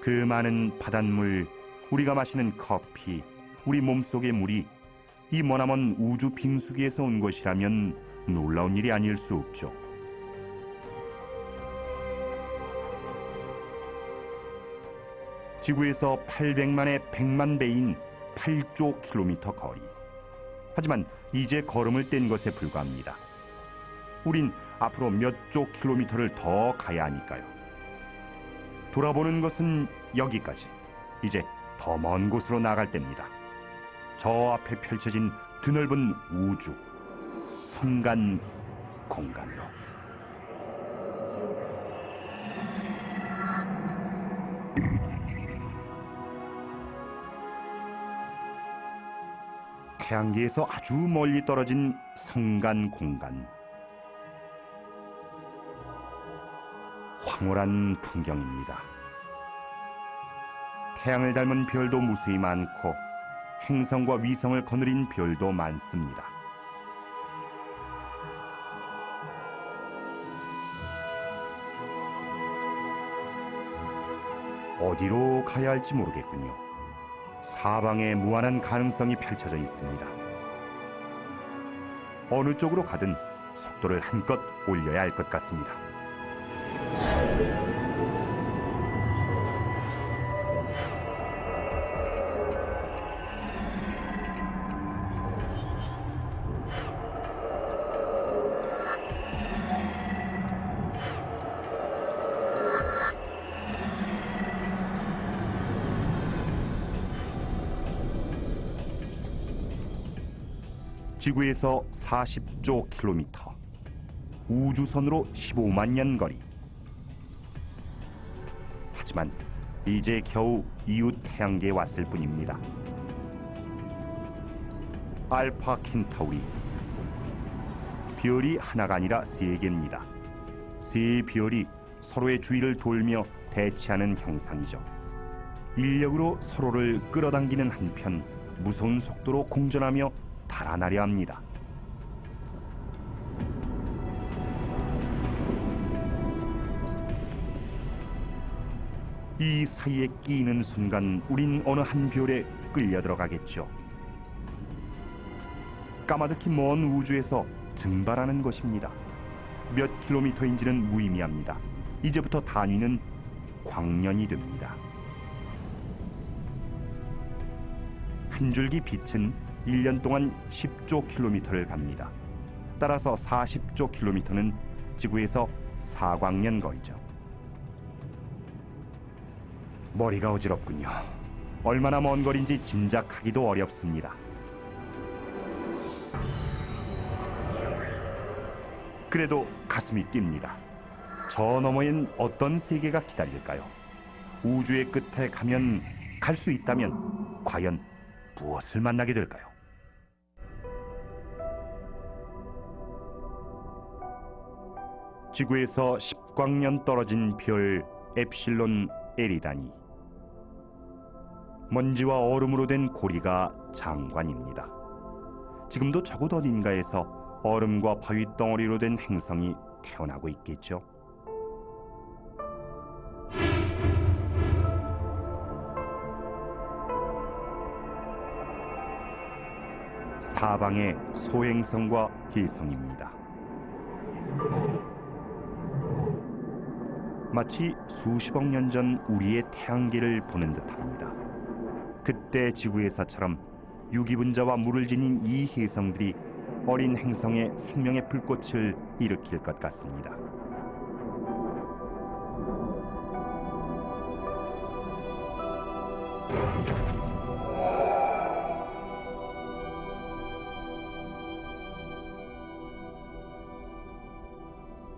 그 많은 바닷물, 우리가 마시는 커피, 우리 몸속의 물이 이 머나먼 우주 빙수기에서 온 것이라면 놀라운 일이 아닐 수 없죠. 지구에서 800만의 100만 배인 8조 킬로미터 거리. 하지만 이제 걸음을 뗀 것에 불과합니다. 우린 앞으로 몇 조 킬로미터를 더 가야 하니까요. 돌아보는 것은 여기까지. 이제 더 먼 곳으로 나갈 때입니다. 저 앞에 펼쳐진 드넓은 우주, 성간 공간으로. 태양계에서 아주 멀리 떨어진 성간 공간. 황홀한 풍경입니다. 태양을 닮은 별도 무수히 많고 행성과 위성을 거느린 별도 많습니다. 어디로 가야 할지 모르겠군요. 사방에 무한한 가능성이 펼쳐져 있습니다. 어느 쪽으로 가든 속도를 한껏 올려야 할 것 같습니다. 지구에서 40조 킬로미터, 우주선으로 15만 년 거리. 하지만 이제 겨우 이웃 태양계에 왔을 뿐입니다. 알파 켄타우리. 별이 하나가 아니라 세 개입니다. 세 별이 서로의 주위를 돌며 대치하는 형상이죠. 인력으로 서로를 끌어당기는 한편 무서운 속도로 공전하며 달아나려 합니다. 이 사이에 끼이는 순간 우린 어느 한 별에 끌려 들어가겠죠. 까마득히 먼 우주에서 증발하는 것입니다. 몇 킬로미터인지는 무의미합니다. 이제부터 단위는 광년이 됩니다. 한 줄기 빛은 1년 동안 10조 킬로미터를 갑니다. 따라서 40조 킬로미터는 지구에서 4광년 거리죠. 머리가 어지럽군요. 얼마나 먼 거리인지 짐작하기도 어렵습니다. 그래도 가슴이 뜁니다. 저 너머엔 어떤 세계가 기다릴까요? 우주의 끝에 가면, 갈 수 있다면 과연 무엇을 만나게 될까요? 지구에서 10광년 떨어진 별 엡실론 에리다니. 먼지와 얼음으로 된 고리가 장관입니다. 지금도 저곳 어딘가에서 얼음과 바위 덩어리로 된 행성이 태어나고 있겠죠. 사방의 소행성과 혜성입니다. 마치 수십억 년 전 우리의 태양계를 보는 듯합니다. 그때 지구에서처럼 유기분자와 물을 지닌 이 혜성들이 어린 행성에 생명의 불꽃을 일으킬 것 같습니다.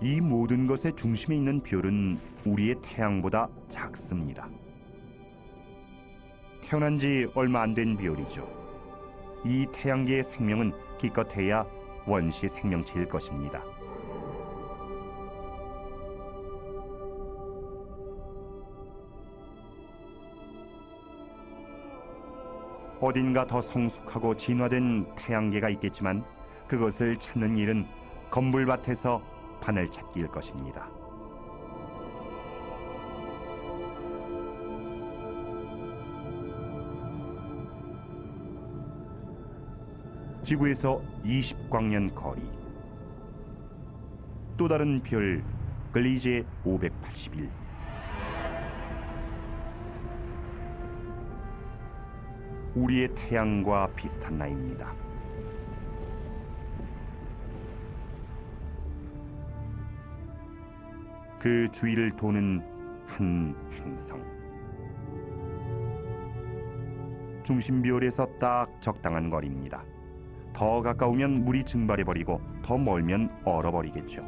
이 모든 것의 중심에 있는 별은 우리의 태양보다 작습니다. 태어난 지 얼마 안 된 별이죠. 이 태양계의 생명은 기껏해야 원시 생명체일 것입니다. 어딘가 더 성숙하고 진화된 태양계가 있겠지만 그것을 찾는 일은 건불밭에서 바늘 찾기일 것입니다. 지구에서 20광년 거리, 또 다른 별 글리제 581. 우리의 태양과 비슷한 나이입니다. 그 주위를 도는 한 행성. 중심별에서 딱 적당한 거리입니다. 더 가까우면 물이 증발해버리고 더 멀면 얼어버리겠죠.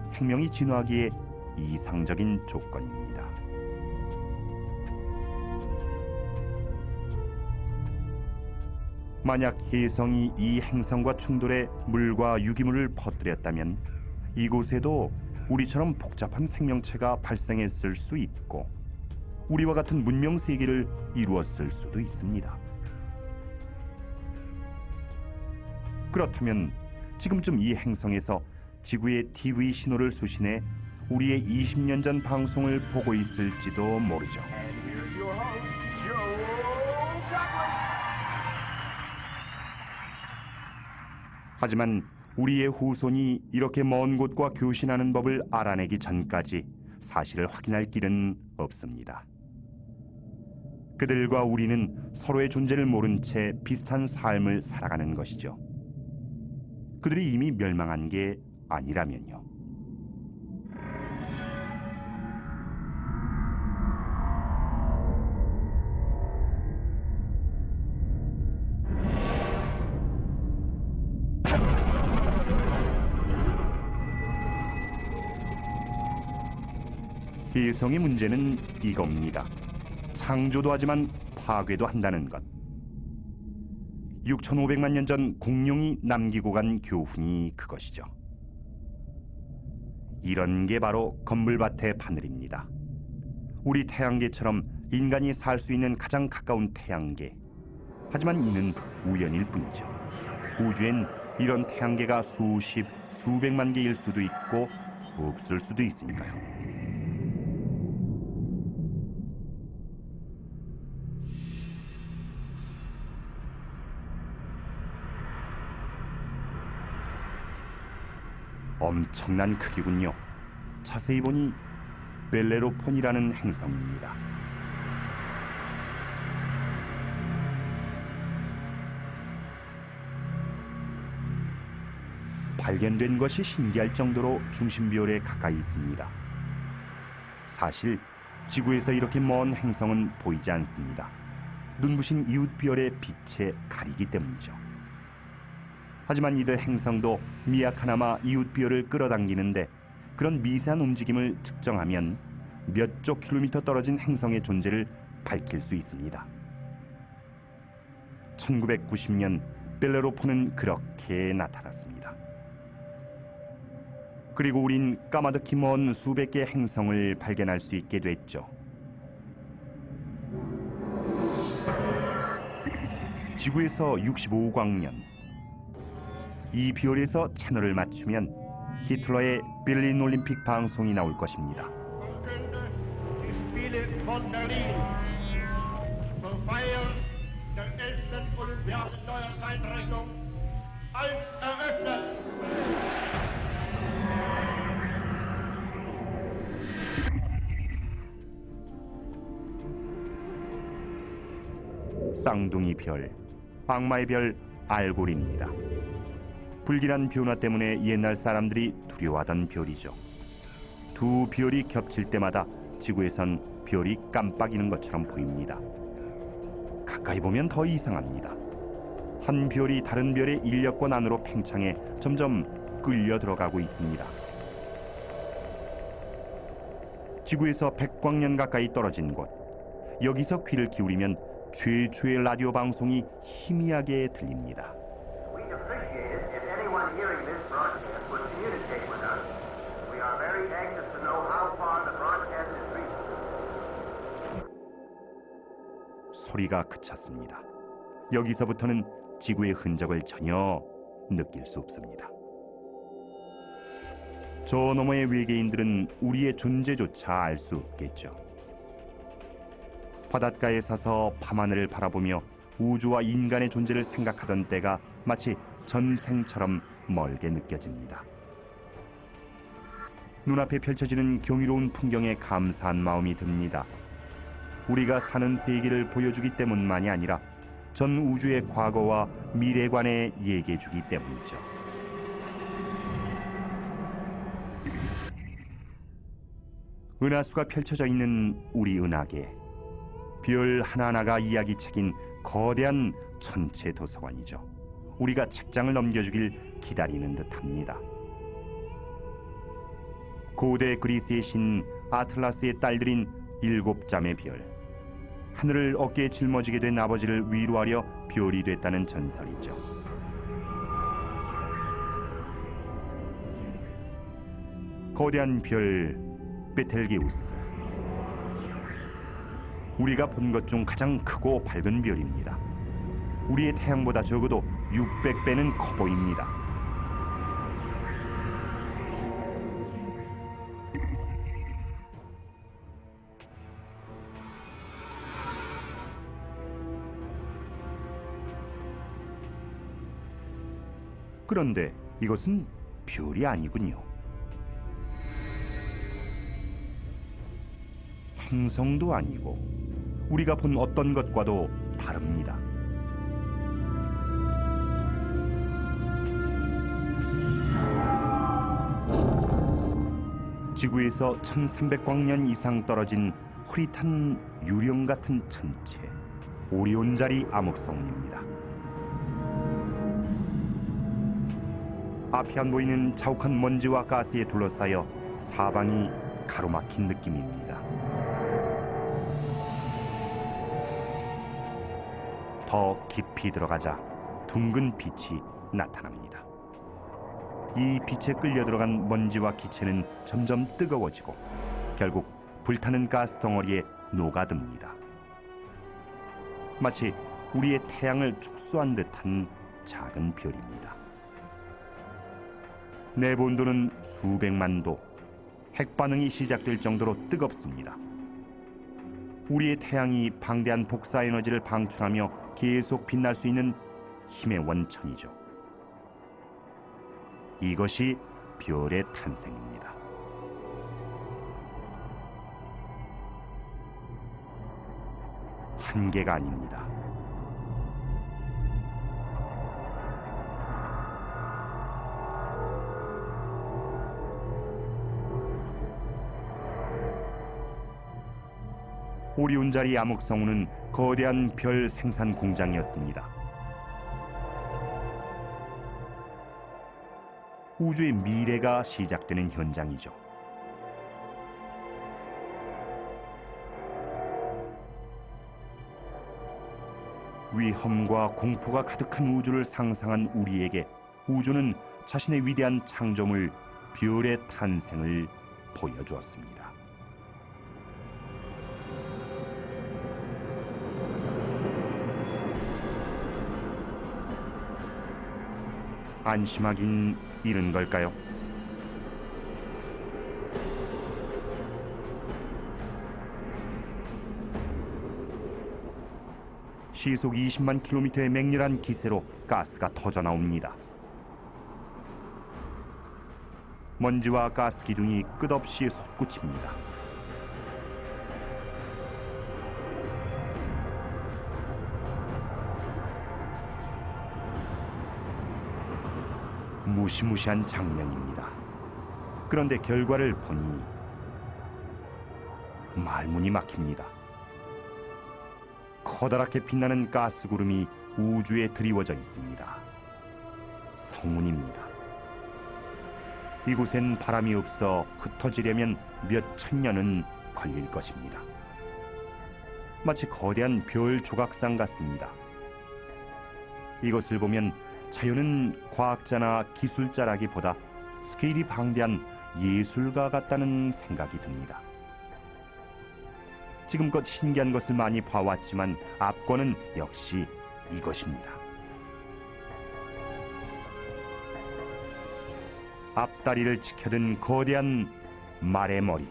생명이 진화하기에 이상적인 조건입니다. 만약 혜성이 이 행성과 충돌해 물과 유기물을 퍼뜨렸다면 이곳에도 우리처럼 복잡한 생명체가 발생했을 수 있고 우리와 같은 문명 세계를 이루었을 수도 있습니다. 그렇다면 지금쯤 이 행성에서 지구의 TV 신호를 수신해 우리의 20년 전 방송을 보고 있을지도 모르죠. 하지만 우리의 후손이 이렇게 먼 곳과 교신하는 법을 알아내기 전까지 사실을 확인할 길은 없습니다. 그들과 우리는 서로의 존재를 모른 채 비슷한 삶을 살아가는 것이죠. 그들이 이미 멸망한 게 아니라면요. 혜성의 문제는 이겁니다. 창조도 하지만 파괴도 한다는 것. 6,500만 년 전 공룡이 남기고 간 교훈이 그것이죠. 이런 게 바로 건물밭의 바늘입니다. 우리 태양계처럼 인간이 살 수 있는 가장 가까운 태양계. 하지만 이는 우연일 뿐이죠. 우주엔 이런 태양계가 수십, 수백만 개일 수도 있고 없을 수도 있으니까요. 엄청난 크기군요. 자세히 보니 벨레로폰이라는 행성입니다. 발견된 것이 신기할 정도로 중심비율에 가까이 있습니다. 사실 지구에서 이렇게 먼 행성은 보이지 않습니다. 눈부신 이웃비열의 빛에 가리기 때문이죠. 하지만 이들 행성도 미약하나마 이웃비열을 끌어당기는데 그런 미세한 움직임을 측정하면 몇 조 킬로미터 떨어진 행성의 존재를 밝힐 수 있습니다. 1990년 벨레로폰은 그렇게 나타났습니다. 그리고 우린 까마득히 먼 수백 개의 행성을 발견할 수 있게 됐죠. 지구에서 65광년, 이 별에서 채널을 맞추면 히틀러의 베를린 올림픽 방송이 나올 것입니다. 쌍둥이 별, 악마의 별 알골입니다. 불길한 변화 때문에 옛날 사람들이 두려워하던 별이죠. 두 별이 겹칠 때마다 지구에선 별이 깜빡이는 것처럼 보입니다. 가까이 보면 더 이상합니다. 한 별이 다른 별의 인력권 안으로 팽창해 점점 끌려 들어가고 있습니다. 지구에서 100광년 가까이 떨어진 곳, 여기서 귀를 기울이면 최초의 라디오 방송이 희미하게 들립니다. 소리가 그쳤습니다. 여기서부터는 지구의 흔적을 전혀 느낄 수 없습니다. 저 너머의 외계인들은 우리의 존재조차 알 수 없겠죠. 바닷가에 서서 밤하늘을 바라보며 우주와 인간의 존재를 생각하던 때가 마치 전생처럼 멀게 느껴집니다. 눈앞에 펼쳐지는 경이로운 풍경에 감사한 마음이 듭니다. 우리가 사는 세계를 보여주기 때문만이 아니라 전 우주의 과거와 미래관에 얘기해주기 때문이죠. 은하수가 펼쳐져 있는 우리 은하계, 별 하나하나가 이야기책인 거대한 천체 도서관이죠. 우리가 책장을 넘겨주길 기다리는 듯합니다. 고대 그리스의 신 아틀라스의 딸들인 7잠의 별, 하늘을 어깨에 짊어지게 된 아버지를 위로하려 별이 됐다는 전설이죠. 거대한 별 베텔게우스, 우리가 본 것 중 가장 크고 밝은 별입니다. 우리의 태양보다 적어도 600배는 커 보입니다. 그런데 이것은 별이 아니군요. 행성도 아니고 우리가 본 어떤 것과도 다릅니다. 지구에서 1300광년 이상 떨어진 흐릿한 유령 같은 천체, 오리온자리 암흑성운입니다. 앞이 안 보이는 자욱한 먼지와 가스에 둘러싸여 사방이 가로막힌 느낌입니다. 더 깊이 들어가자 둥근 빛이 나타납니다. 이 빛에 끌려 들어간 먼지와 기체는 점점 뜨거워지고 결국 불타는 가스 덩어리에 녹아듭니다. 마치 우리의 태양을 축소한 듯한 작은 별입니다. 내본도는 수백만 도, 핵반응이 시작될 정도로 뜨겁습니다. 우리의 태양이 방대한 복사 에너지를 방출하며 계속 빛날 수 있는 힘의 원천이죠. 이것이 별의 탄생입니다. 한계가 아닙니다. 오리온자리 암흑성운은 거대한 별 생산 공장이었습니다. 우주의 미래가 시작되는 현장이죠. 위험과 공포가 가득한 우주를 상상한 우리에게 우주는 자신의 위대한 창조물 별의 탄생을 보여주었습니다. 안심하긴 이른 걸까요? 시속 20만 킬로미터의 맹렬한 기세로 가스가 터져 나옵니다. 먼지와 가스 기둥이 끝없이 솟구칩니다. 무시무시한 장면입니다. 그런데 결과를 보니 말문이 막힙니다. 커다랗게 빛나는 가스 구름이 우주에 드리워져 있습니다. 성운입니다. 이곳엔 바람이 없어 흩어지려면 몇 천 년은 걸릴 것입니다. 마치 거대한 별 조각상 같습니다. 이것을 보면 자연은 과학자나 기술자라기보다 스케일이 방대한 예술가 같다는 생각이 듭니다. 지금껏 신기한 것을 많이 봐왔지만 압권은 역시 이것입니다. 앞다리를 치켜든 거대한 말의 머리.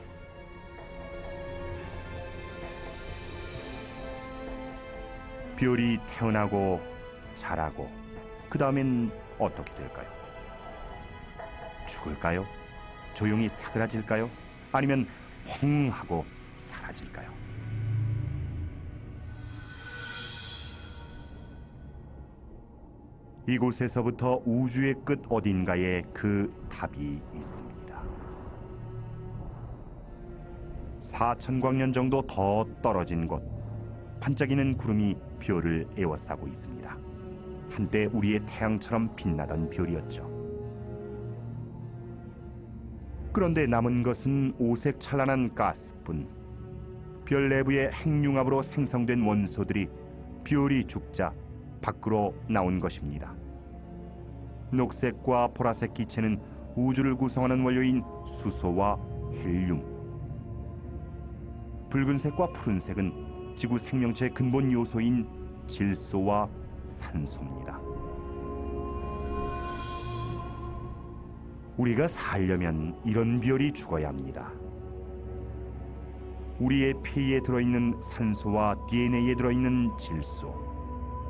별이 태어나고 자라고 그 다음엔 어떻게 될까요? 죽을까요? 조용히 사그라질까요? 아니면 펑 하고 사라질까요? 이곳에서부터 우주의 끝 어딘가에 그 답이 있습니다. 4,000광년 정도 더 떨어진 곳, 반짝이는 구름이 별을 에워싸고 있습니다. 한때 우리의 태양처럼 빛나던 별이었죠. 그런데 남은 것은 오색 찬란한 가스뿐. 별 내부의 핵융합으로 생성된 원소들이 별이 죽자 밖으로 나온 것입니다. 녹색과 보라색 기체는 우주를 구성하는 원료인 수소와 헬륨, 붉은색과 푸른색은 지구 생명체의 근본 요소인 질소와 산소입니다. 우리가 살려면 이런 별이 죽어야 합니다. 우리의 폐에 들어있는 산소와 DNA에 들어있는 질소,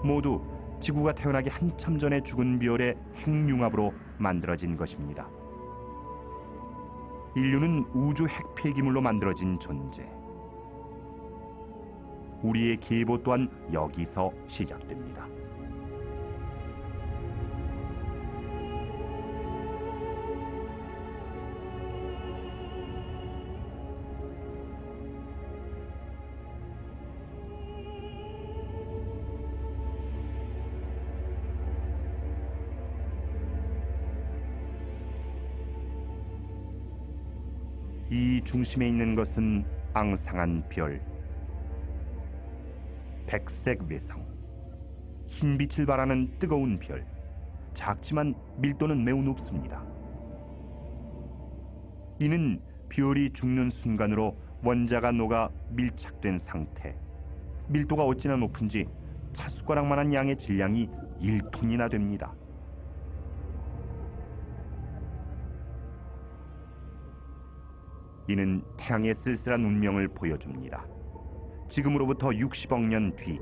모두 지구가 태어나기 한참 전에 죽은 별의 핵융합으로 만들어진 것입니다. 인류는 우주 핵폐기물로 만들어진 존재. 우리의 계보 또한 여기서 시작됩니다. 이 중심에 있는 것은 앙상한 별, 백색 외성, 흰 빛을 발하는 뜨거운 별. 작지만 밀도는 매우 높습니다. 이는 별이 죽는 순간으로 원자가 녹아 밀착된 상태. 밀도가 어찌나 높은지 찻숟가락만한 양의 질량이 1톤이나 됩니다. 이는 태양의 쓸쓸한 운명을 보여줍니다. 지금으로부터 60억 년 뒤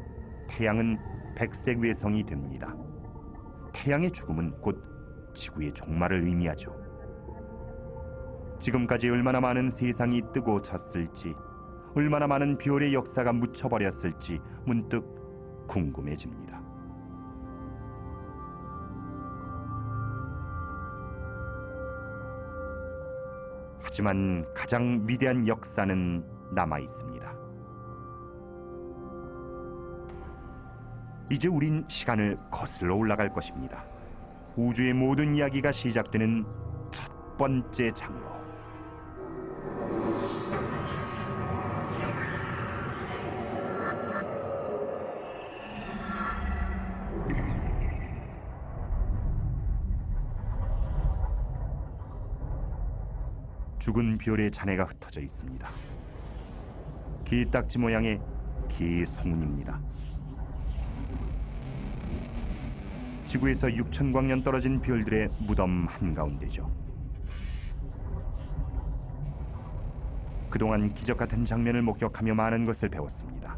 태양은 백색 외성이 됩니다. 태양의 죽음은 곧 지구의 종말을 의미하죠. 지금까지 얼마나 많은 세상이 뜨고 졌을지, 얼마나 많은 별의 역사가 묻혀버렸을지 문득 궁금해집니다. 하지만 가장 위대한 역사는 남아 있습니다. 이제 우린 시간을 거슬러 올라갈 것입니다. 우주의 모든 이야기가 시작되는 첫 번째 장으로. 죽은 별의 잔해가 흩어져 있습니다. 기딱지 모양의 기성운입니다. 지구에서 6,000광년 떨어진 별들의 무덤 한가운데죠. 그동안 기적 같은 장면을 목격하며 많은 것을 배웠습니다.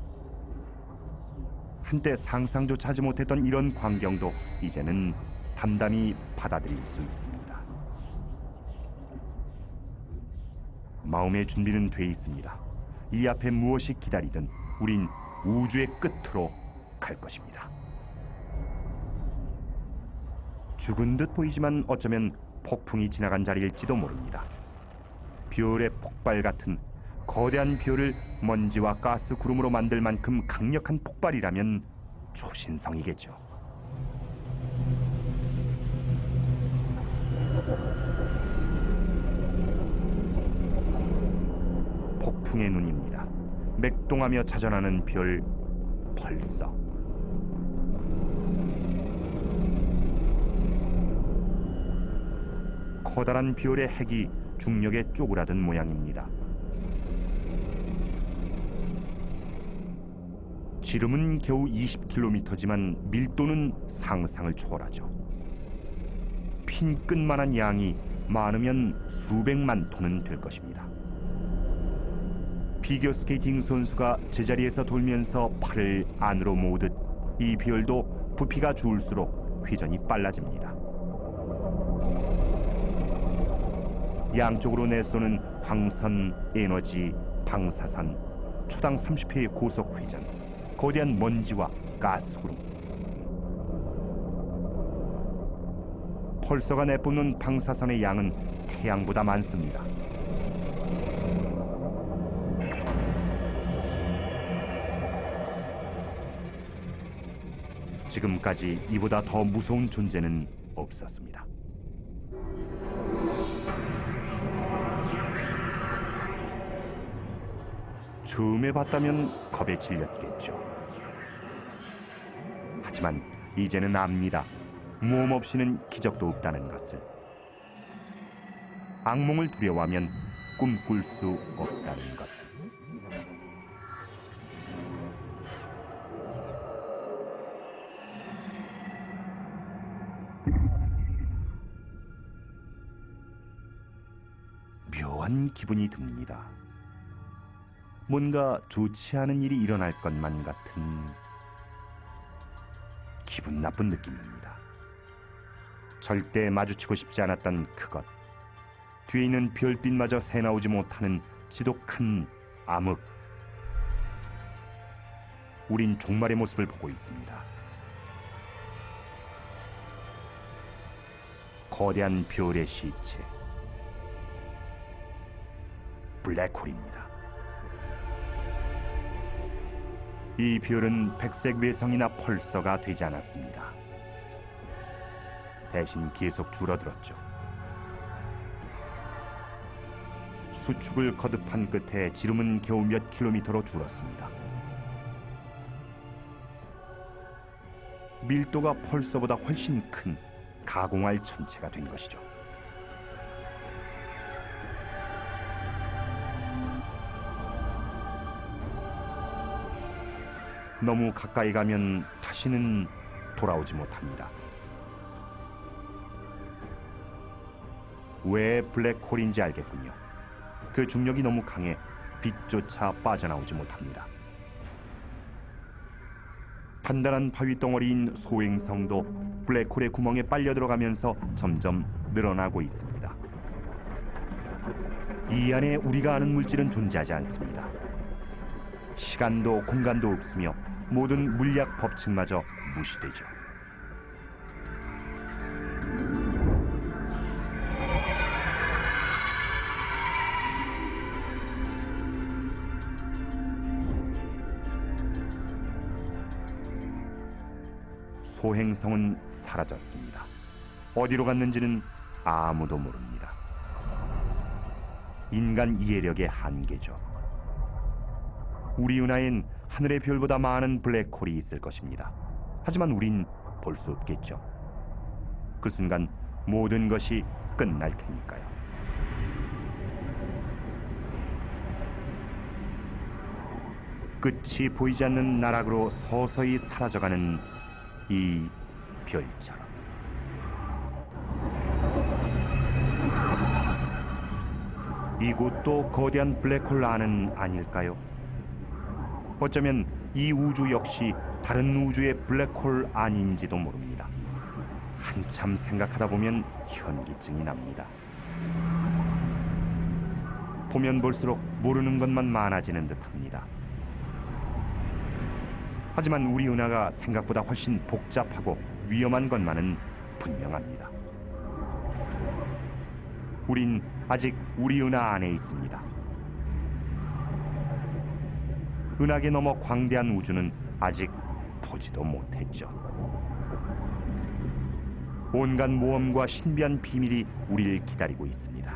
한때 상상조차 하지 못했던 이런 광경도 이제는 담담히 받아들일 수 있습니다. 마음의 준비는 돼 있습니다. 이 앞에 무엇이 기다리든 우린 우주의 끝으로 갈 것입니다. 죽은 듯 보이지만 어쩌면 폭풍이 지나간 자리일지도 모릅니다. 별의 폭발 같은 거대한 별을 먼지와 가스 구름으로 만들 만큼 강력한 폭발이라면 초신성이겠죠. 폭풍의 눈입니다. 맥동하며 자전하는 별 펄서. 커다란 별의 핵이 중력에 쪼그라든 모양입니다. 지름은 겨우 20km지만 밀도는 상상을 초월하죠. 핀끝만한 양이 많으면 수백만 톤은 될 것입니다. 피겨스케이팅 선수가 제자리에서 돌면서 팔을 안으로 모으듯 이 별도 부피가 줄수록 회전이 빨라집니다. 양쪽으로 내쏘는 광선, 에너지, 방사선, 초당 30회의 고속 회전, 거대한 먼지와 가스구름. 펄서가 내뿜는 방사선의 양은 태양보다 많습니다. 지금까지 이보다 더 무서운 존재는 없었습니다. 처음에 봤다면 겁에 질렸겠죠. 하지만 이제는 압니다. 모험 없이는 기적도 없다는 것을. 악몽을 두려워하면 꿈꿀 수 없다는 것을. 묘한 기분이 듭니다. 뭔가 좋지 않은 일이 일어날 것만 같은 기분 나쁜 느낌입니다. 절대 마주치고 싶지 않았던 그것. 뒤에 있는 별빛마저 새나오지 못하는 지독한 암흑. 우린 종말의 모습을 보고 있습니다. 거대한 별의 시체. 블랙홀입니다. 이 별은 백색 외성이나 펄서가 되지 않았습니다. 대신 계속 줄어들었죠. 수축을 거듭한 끝에 지름은 겨우 몇 킬로미터로 줄었습니다. 밀도가 펄서보다 훨씬 큰 가공할 천체가 된 것이죠. 너무 가까이 가면 다시는 돌아오지 못합니다. 왜 블랙홀인지 알겠군요. 그 중력이 너무 강해 빛조차 빠져나오지 못합니다. 단단한 바위 덩어리인 소행성도 블랙홀의 구멍에 빨려 들어가면서 점점 늘어나고 있습니다. 이 안에 우리가 아는 물질은 존재하지 않습니다. 시간도 공간도 없으며 모든 물리학 법칙마저 무시되죠. 소행성은 사라졌습니다. 어디로 갔는지는 아무도 모릅니다. 인간 이해력의 한계죠. 우리 은하엔 하늘의 별보다 많은 블랙홀이 있을 것입니다. 하지만 우린 볼 수 없겠죠. 그 순간 모든 것이 끝날 테니까요. 끝이 보이지 않는 나락으로 서서히 사라져가는 이 별처럼. 이곳도 거대한 블랙홀 안은 아닐까요? 어쩌면 이 우주 역시 다른 우주의 블랙홀 안인지도 모릅니다. 한참 생각하다 보면 현기증이 납니다. 보면 볼수록 모르는 것만 많아지는 듯합니다. 하지만 우리 은하가 생각보다 훨씬 복잡하고 위험한 것만은 분명합니다. 우린 아직 우리 은하 안에 있습니다. 은하계 너머 광대한 우주는 아직 보지도 못했죠. 온갖 모험과 신비한 비밀이 우리를 기다리고 있습니다.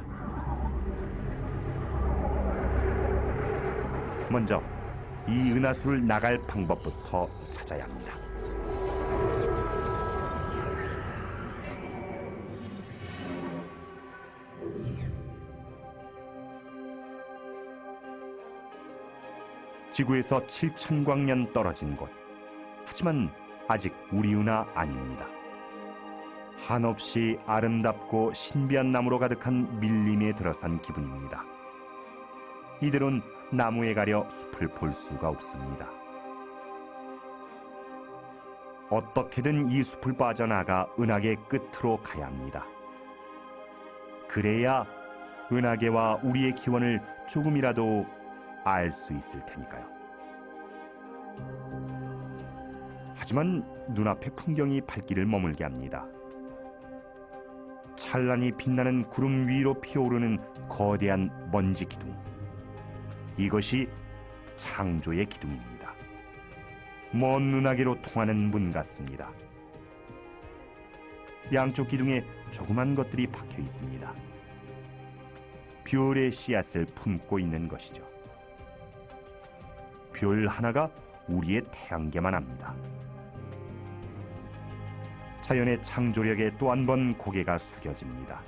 먼저 이 은하수를 나갈 방법부터 찾아야 합니다. 지구에서 7,000광년 떨어진 곳. 하지만 아직 우리 은하 아닙니다. 한없이 아름답고 신비한 나무로 가득한 밀림에 들어선 기분입니다. 이대로는 나무에 가려 숲을 볼 수가 없습니다. 어떻게든 이 숲을 빠져나가 은하계 끝으로 가야 합니다. 그래야 은하계와 우리의 기원을 조금이라도 알 수 있을 테니까요. 하지만 눈앞의 풍경이 발길을 머물게 합니다. 찬란히 빛나는 구름 위로 피어오르는 거대한 먼지 기둥. 이것이 창조의 기둥입니다. 먼 은하계로 통하는 문 같습니다. 양쪽 기둥에 조그만 것들이 박혀 있습니다. 별의 씨앗을 품고 있는 것이죠. 별 하나가 우리의 태양계만 합니다. 자연의 창조력에 또 한 번 고개가 숙여집니다.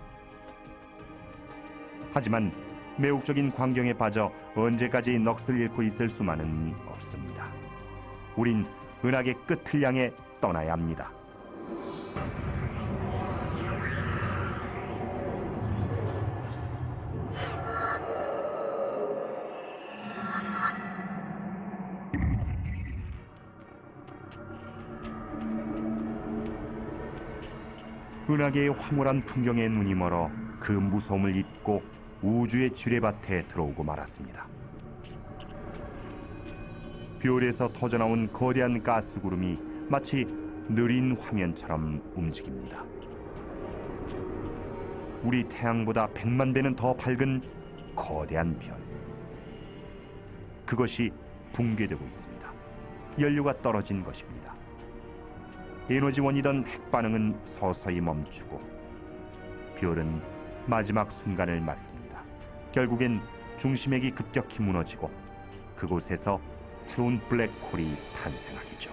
하지만 매혹적인 광경에 빠져 언제까지 넋을 잃고 있을 수만은 없습니다. 우린 은하계 끝을 향해 떠나야 합니다. 은하계의 황홀한 풍경에 눈이 멀어 그 무서움을 잊고 우주의 지뢰밭에 들어오고 말았습니다. 별에서 터져나온 거대한 가스구름이 마치 느린 화면처럼 움직입니다. 우리 태양보다 100만 배는 더 밝은 거대한 별. 그것이 붕괴되고 있습니다. 연료가 떨어진 것입니다. 에너지원이던 핵반응은 서서히 멈추고 별은 마지막 순간을 맞습니다. 결국엔 중심핵이 급격히 무너지고 그곳에서 새로운 블랙홀이 탄생하겠죠.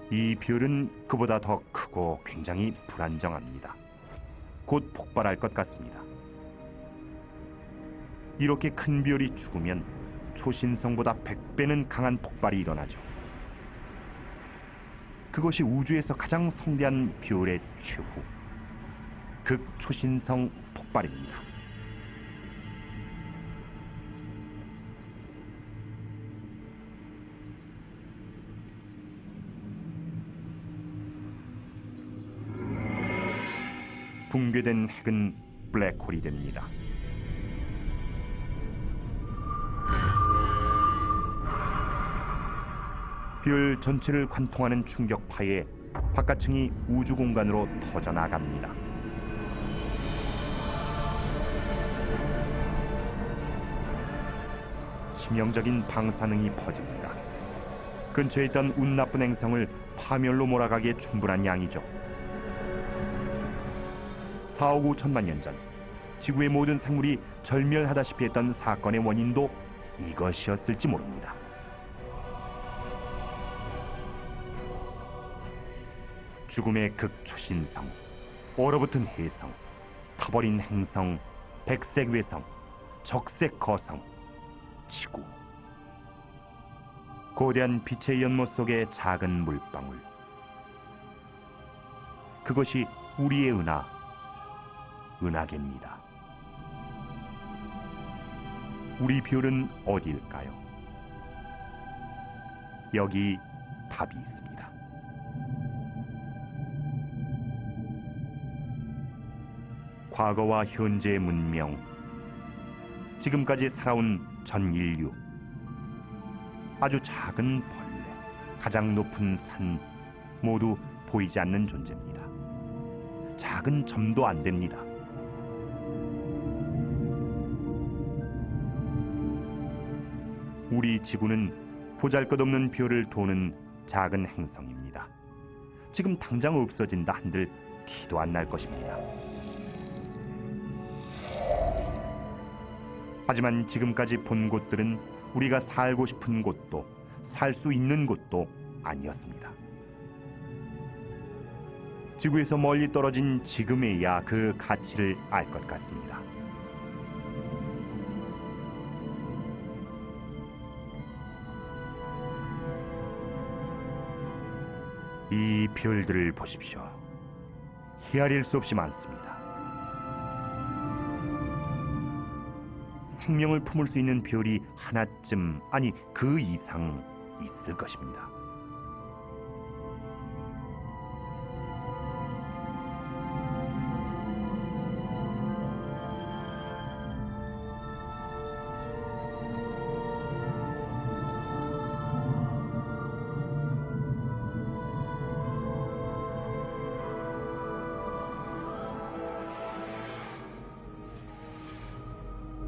이 별은 그보다 더 크고 굉장히 불안정합니다. 곧 폭발할 것 같습니다. 이렇게 큰 별이 죽으면 초신성보다 100배는 강한 폭발이 일어나죠. 그것이 우주에서 가장 성대한 별의 최후, 극초신성 폭발입니다. 붕괴된 핵은 블랙홀이 됩니다. 별 전체를 관통하는 충격파에 바깥층이 우주 공간으로 터져나갑니다. 치명적인 방사능이 퍼집니다. 근처에 있던 운 나쁜 행성을 파멸로 몰아가기에 충분한 양이죠. 4억 5천만 년 전 지구의 모든 생물이 절멸하다시피 했던 사건의 원인도 이것이었을지 모릅니다. 죽음의 극초신성, 얼어붙은 해성, 타버린 행성, 백색 외성, 적색 거성, 지구. 거대한 빛의 연못 속의 작은 물방울. 그것이 우리의 은하계입니다. 우리 별은 어디일까요? 여기 답이 있습니다. 과거와 현재의 문명, 지금까지 살아온 전 인류, 아주 작은 벌레, 가장 높은 산, 모두 보이지 않는 존재입니다. 작은 점도 안 됩니다. 우리 지구는 보잘것없는 별을 도는 작은 행성입니다. 지금 당장 없어진다 한들 티도 안 날 것입니다. 하지만 지금까지 본 곳들은 우리가 살고 싶은 곳도 살 수 있는 곳도 아니었습니다. 지구에서 멀리 떨어진 지금에야 그 가치를 알 것 같습니다. 이 별들을 보십시오. 헤아릴 수 없이 많습니다. 생명을 품을 수 있는 별이 하나쯤, 아니 그 이상 있을 것입니다.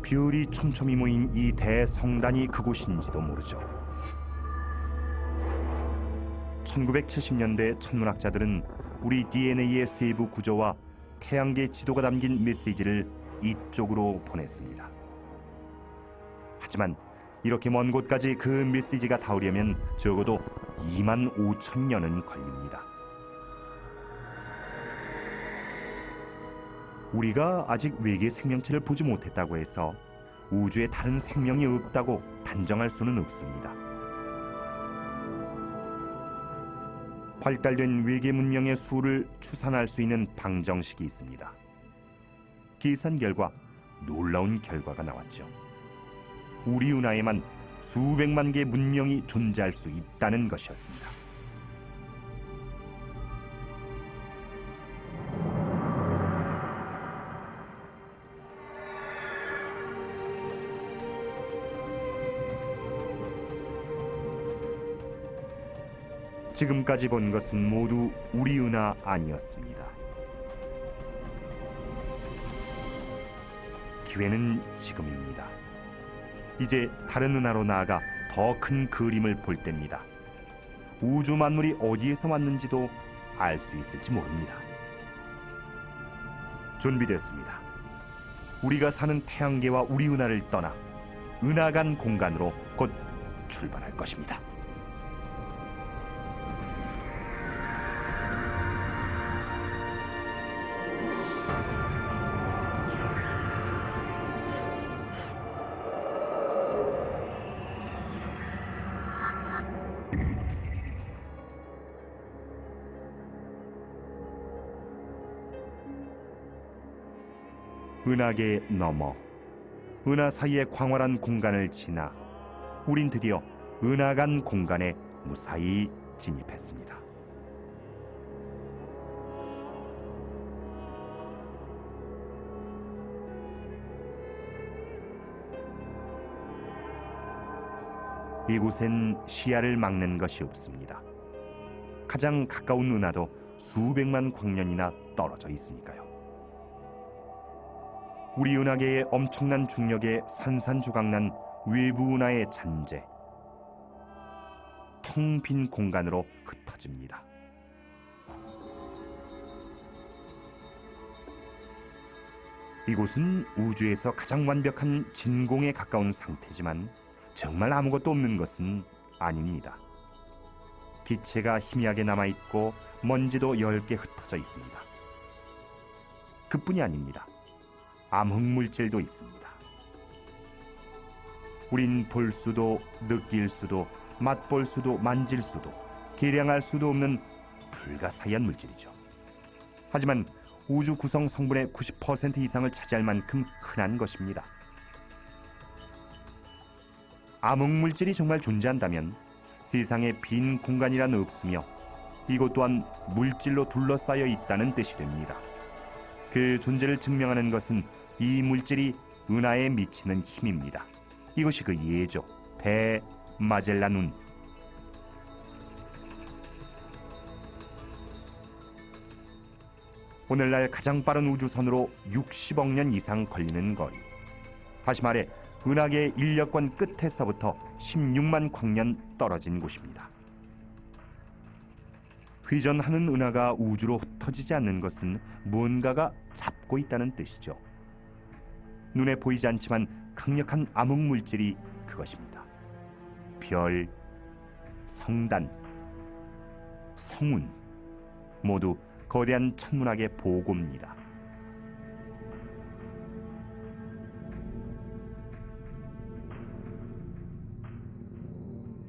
별이 촘촘히 모인 이 대성단이 그곳인지도 모르죠. 1970년대 천문학자들은 우리 DNA의 세부 구조와 태양계 지도가 담긴 메시지를 이쪽으로 보냈습니다. 하지만 이렇게 먼 곳까지 그 메시지가 닿으려면 적어도 2만 5천 년은 걸립니다. 우리가 아직 외계 생명체를 보지 못했다고 해서 우주에 다른 생명이 없다고 단정할 수는 없습니다. 발달된 외계 문명의 수를 추산할 수 있는 방정식이 있습니다. 계산 결과 놀라운 결과가 나왔죠. 우리 은하에만 수백만 개의 문명이 존재할 수 있다는 것이었습니다. 지금까지 본 것은 모두 우리 은하 아니었습니다. 기회는 지금입니다. 이제 다른 은하로 나아가 더 큰 그림을 볼 때입니다. 우주 만물이 어디에서 왔는지도 알 수 있을지 모릅니다. 준비됐습니다. 우리가 사는 태양계와 우리 은하를 떠나 은하간 공간으로 곧 출발할 것입니다. 은하계 너머, 은하 사이의 광활한 공간을 지나 우린 드디어 은하간 공간에 무사히 진입했습니다. 이곳엔 시야를 막는 것이 없습니다. 가장 가까운 은하도 수백만 광년이나 떨어져 있으니까요. 우리 은하계의 엄청난 중력에 산산조각난 외부 은하의 잔재, 텅 빈 공간으로 흩어집니다. 이곳은 우주에서 가장 완벽한 진공에 가까운 상태지만 정말 아무것도 없는 것은 아닙니다. 기체가 희미하게 남아있고 먼지도 10개 흩어져 있습니다. 그뿐이 아닙니다. 암흑물질도 있습니다. 우린 볼 수도 느낄 수도 맛볼 수도 만질 수도 계량할 수도 없는 불가사의한 물질이죠. 하지만 우주 구성 성분의 90% 이상을 차지할 만큼 흔한 것입니다. 암흑물질이 정말 존재한다면 세상에 빈 공간이란 없으며 이곳 또한 물질로 둘러싸여 있다는 뜻이 됩니다. 그 존재를 증명하는 것은 이 물질이 은하에 미치는 힘입니다. 이것이 그 예죠. 대마젤란운. 오늘날 가장 빠른 우주선으로 60억 년 이상 걸리는 거리. 다시 말해 은하계의 인력권 끝에서부터 16만 광년 떨어진 곳입니다. 회전하는 은하가 우주로 흩어지지 않는 것은 무언가가 잡고 있다는 뜻이죠. 눈에 보이지 않지만 강력한 암흑물질이 그것입니다. 별, 성단, 성운 모두 거대한 천문학의 보고입니다.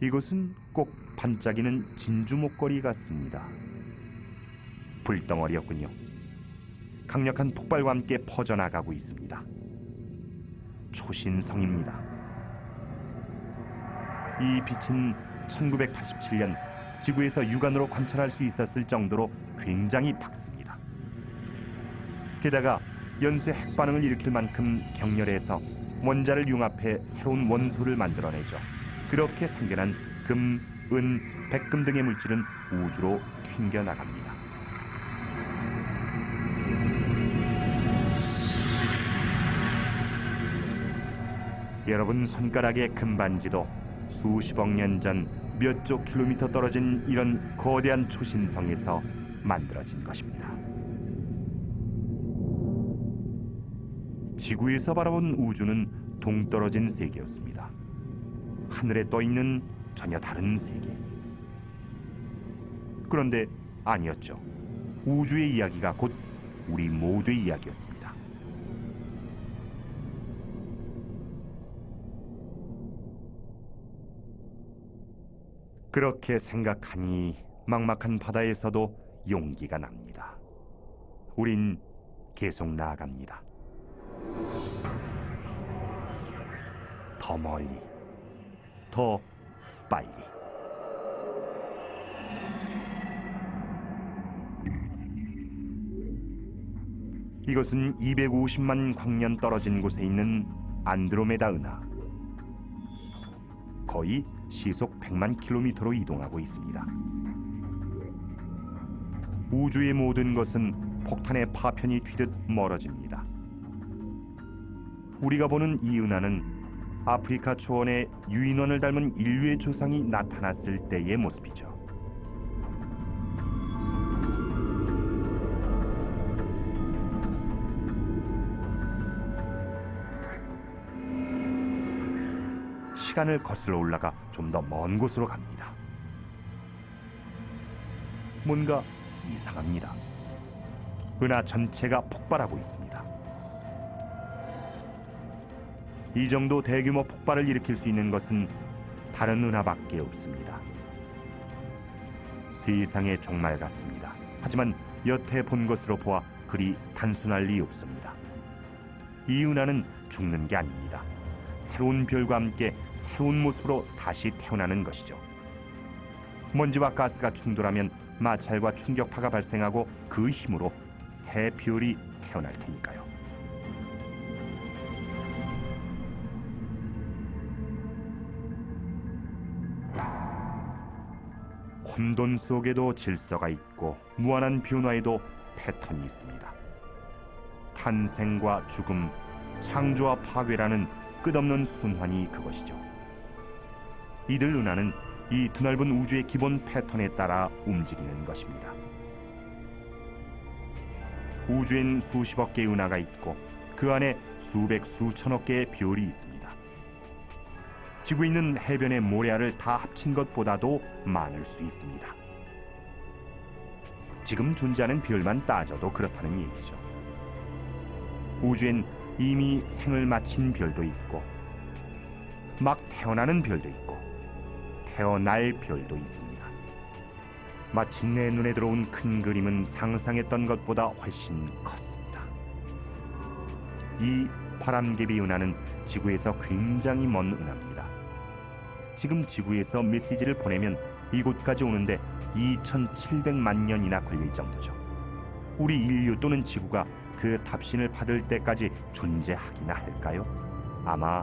이곳은 꼭 반짝이는 진주 목걸이 같습니다. 불덩어리였군요. 강력한 폭발과 함께 퍼져나가고 있습니다. 초신성입니다. 이 빛은 1987년 지구에서 육안으로 관찰할 수 있었을 정도로 굉장히 밝습니다. 게다가 연쇄 핵반응을 일으킬 만큼 격렬해서 원자를 융합해 새로운 원소를 만들어내죠. 그렇게 생겨난 금, 은, 백금 등의 물질은 우주로 튕겨나갑니다. 여러분 손가락의 금반지도 수십억 년 전 몇 조 킬로미터 떨어진 이런 거대한 초신성에서 만들어진 것입니다. 지구에서 바라본 우주는 동떨어진 세계였습니다. 하늘에 떠있는 전혀 다른 세계. 그런데 아니었죠. 우주의 이야기가 곧 우리 모두의 이야기였습니다. 그렇게 생각하니 막막한 바다에서도 용기가 납니다. 우린 계속 나아갑니다. 더 멀리, 더 빨리. 이것은 250만 광년 떨어진 곳에 있는 안드로메다 은하. 거의 시속 100만 킬로미터로 이동하고 있습니다. 우주의 모든 것은 폭탄의 파편이 튀듯 멀어집니다. 우리가 보는 이 은하는 아프리카 초원에 유인원을 닮은 인류의 조상이 나타났을 때의 모습이죠. 시간을 거슬러 올라가 좀 더 먼 곳으로 갑니다. 뭔가 이상합니다. 은하 전체가 폭발하고 있습니다. 이 정도 대규모 폭발을 일으킬 수 있는 것은 다른 은하밖에 없습니다. 세상의 종말 같습니다. 하지만 여태 본 것으로 보아 그리 단순할 리 없습니다. 이 은하는 죽는 게 아닙니다. 새로운 별과 함께 새로운 모습으로 다시 태어나는 것이죠. 먼지와 가스가 충돌하면 마찰과 충격파가 발생하고 그 힘으로 새 별이 태어날 테니까요. 혼돈 속에도 질서가 있고 무한한 변화에도 패턴이 있습니다. 탄생과 죽음, 창조와 파괴라는 끝없는 순환이 그것이죠. 이들 은하는 이 드넓은 우주의 기본 패턴에 따라 움직이는 것입니다. 우주엔 수십억 개의 은하가 있고 그 안에 수백 수천억 개의 별이 있습니다. 지구에 있는 해변의 모래알을 다 합친 것보다도 많을 수 있습니다. 지금 존재하는 별만 따져도 그렇다는 얘기죠. 우주엔 이미 생을 마친 별도 있고 막 태어나는 별도 있고 태어날 별도 있습니다. 마침내 눈에 들어온 큰 그림은 상상했던 것보다 훨씬 컸습니다. 이 바람개비 은하는 지구에서 굉장히 먼 은하입니다. 지금 지구에서 메시지를 보내면 이곳까지 오는데 2700만 년이나 걸릴 정도죠. 우리 인류 또는 지구가 그 답신을 받을 때까지 존재하기나 할까요? 아마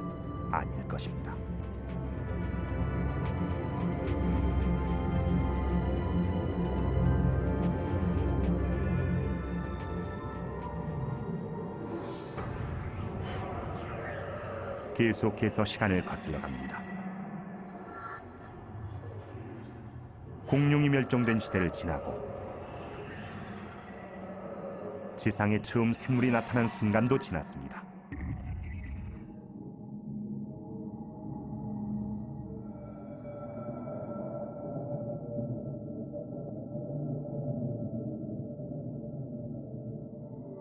아닐 것입니다. 계속해서 시간을 거슬러 갑니다. 공룡이 멸종된 시대를 지나고 지상에 처음 생물이 나타난 순간도 지났습니다.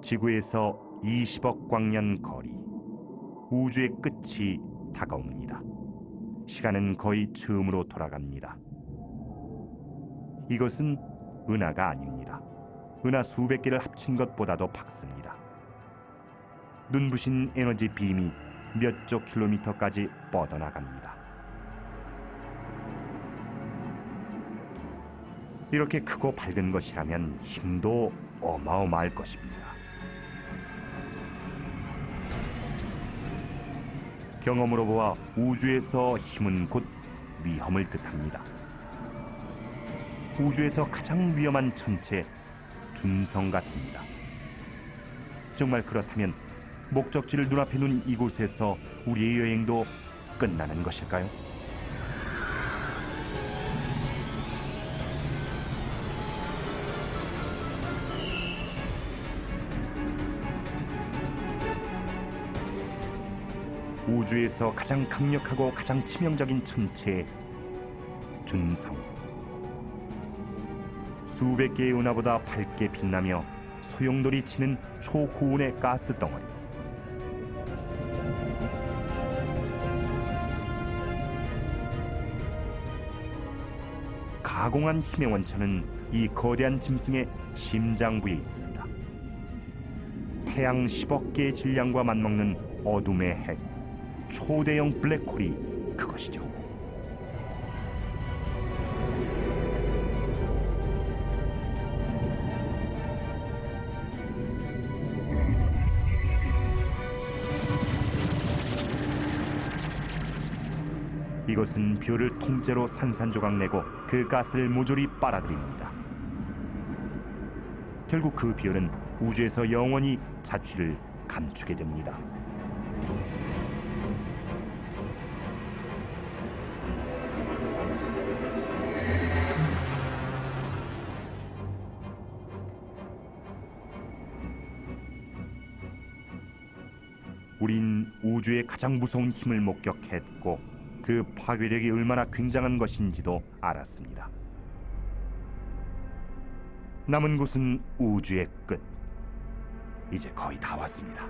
지구에서 20억 광년 거리, 우주의 끝이 다가옵니다. 시간은 거의 처음으로 돌아갑니다. 이것은 은하가 아닙니다. 은하 수백 개를 합친 것보다도 밝습니다. 눈부신 에너지 빔이 몇 조 킬로미터까지 뻗어나갑니다. 이렇게 크고 밝은 것이라면 힘도 어마어마할 것입니다. 경험으로 보아 우주에서 힘은 곧 위험을 뜻합니다. 우주에서 가장 위험한 천체, 준성 같습니다. 정말 그렇다면 목적지를 눈앞에 둔 이곳에서 우리의 여행도 끝나는 것일까요? 우주에서 가장 강력하고 가장 치명적인 천체, 준성. 수백 개의 은하보다 밝게 빛나며 소용돌이 치는 초고온의 가스 덩어리. 가공한 힘의 원천은 이 거대한 짐승의 심장부에 있습니다. 태양 10억 개의 질량과 맞먹는 어둠의 핵, 초대형 블랙홀이 그것이죠. 이것은 별을 통째로 산산조각 내고 그 가스를 모조리 빨아들입니다. 결국 그 별은 우주에서 영원히 자취를 감추게 됩니다. 우린 우주의 가장 무서운 힘을 목격했고 그 파괴력이 얼마나 굉장한 것인지도 알았습니다. 남은 곳은 우주의 끝. 이제 거의 다 왔습니다.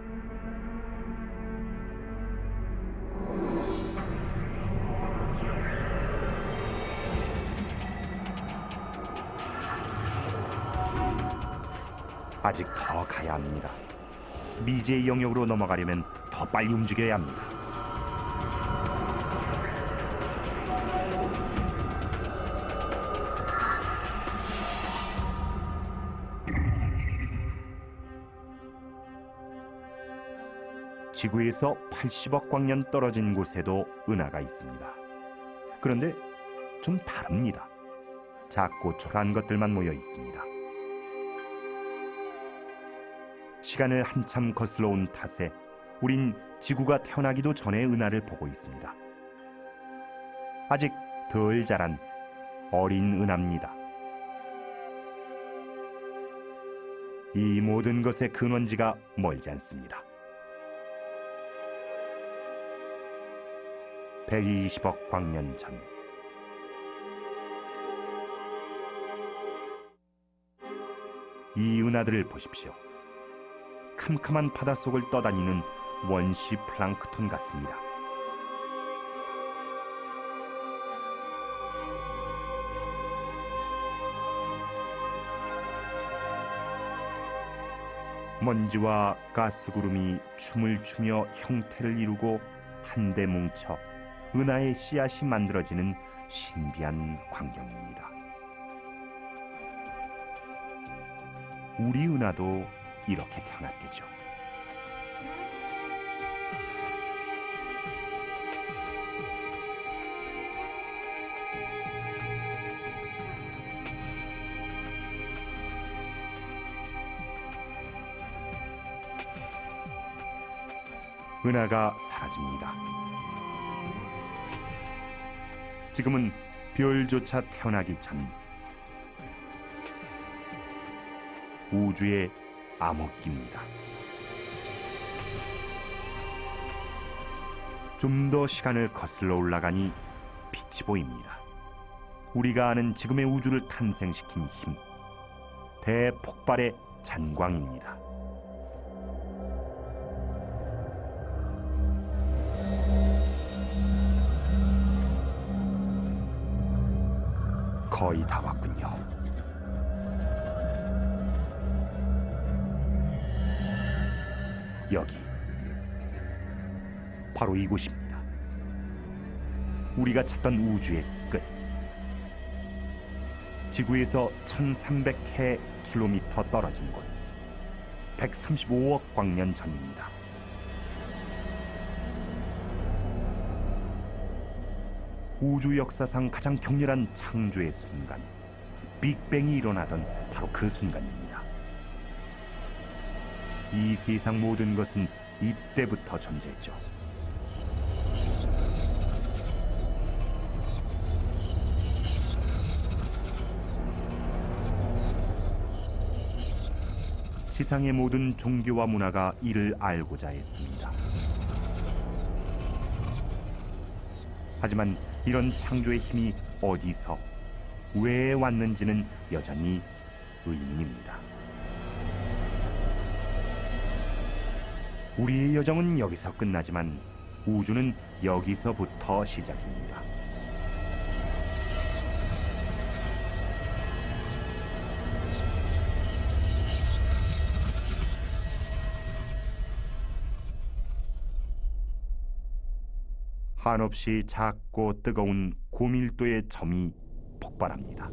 아직 더 가야 합니다. 미지의 영역으로 넘어가려면 더 빨리 움직여야 합니다. 지구에서 80억 광년 떨어진 곳에도 은하가 있습니다. 그런데 좀 다릅니다. 작고 초라한 것들만 모여 있습니다. 시간을 한참 거슬러 온 탓에 우린 지구가 태어나기도 전에 은하를 보고 있습니다. 아직 덜 자란 어린 은하입니다. 이 모든 것의 근원지가 멀지 않습니다. 120억 광년 전, 이 은하들을 보십시오. 캄캄한 바닷속을 떠다니는 원시 플랑크톤 같습니다. 먼지와 가스구름이 춤을 추며 형태를 이루고 한데 뭉쳐 은하의 씨앗이 만들어지는 신비한 광경입니다. 우리 은하도 이렇게 태어났겠죠. 은하가 사라집니다. 지금은 별조차 태어나기 전 우주의 암흑기입니다. 좀 더 시간을 거슬러 올라가니 빛이 보입니다. 우리가 아는 지금의 우주를 탄생시킨 힘, 대폭발의 잔광입니다. 거의 다 왔군요. 여기, 바로 이곳입니다. 우리가 찾던 우주의 끝. 지구에서 1300km 떨어진 곳, 135억 광년 전입니다. 우주 역사상 가장 격렬한 창조의 순간, 빅뱅이 일어나던 바로 그 순간입니다. 이 세상 모든 것은 이때부터 존재했죠. 세상의 모든 종교와 문화가 이를 알고자 했습니다. 하지만 이런 창조의 힘이 어디서, 왜 왔는지는 여전히 의문입니다. 우리의 여정은 여기서 끝나지만 우주는 여기서부터 시작입니다. 한없이 작고 뜨거운 고밀도의 점이 폭발합니다.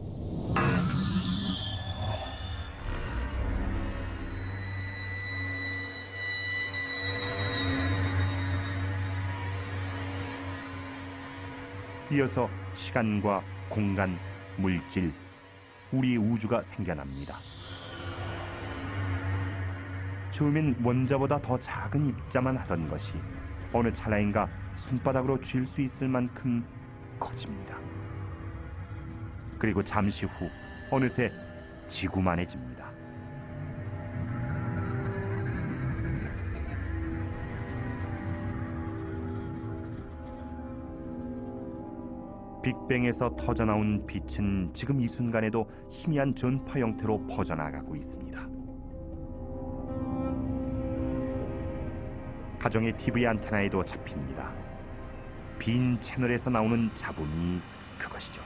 이어서 시간과 공간, 물질, 우리의 우주가 생겨납니다. 처음엔 원자보다 더 작은 입자만 하던 것이 어느 찰나인가 손바닥으로 쥘 수 있을 만큼 커집니다. 그리고 잠시 후 어느새 지구만해집니다. 빅뱅에서 터져나온 빛은 지금 이 순간에도 희미한 전파 형태로 퍼져나가고 있습니다. 가정의 TV 안테나에도 잡힙니다. 빈 채널에서 나오는 자본이 그것이죠.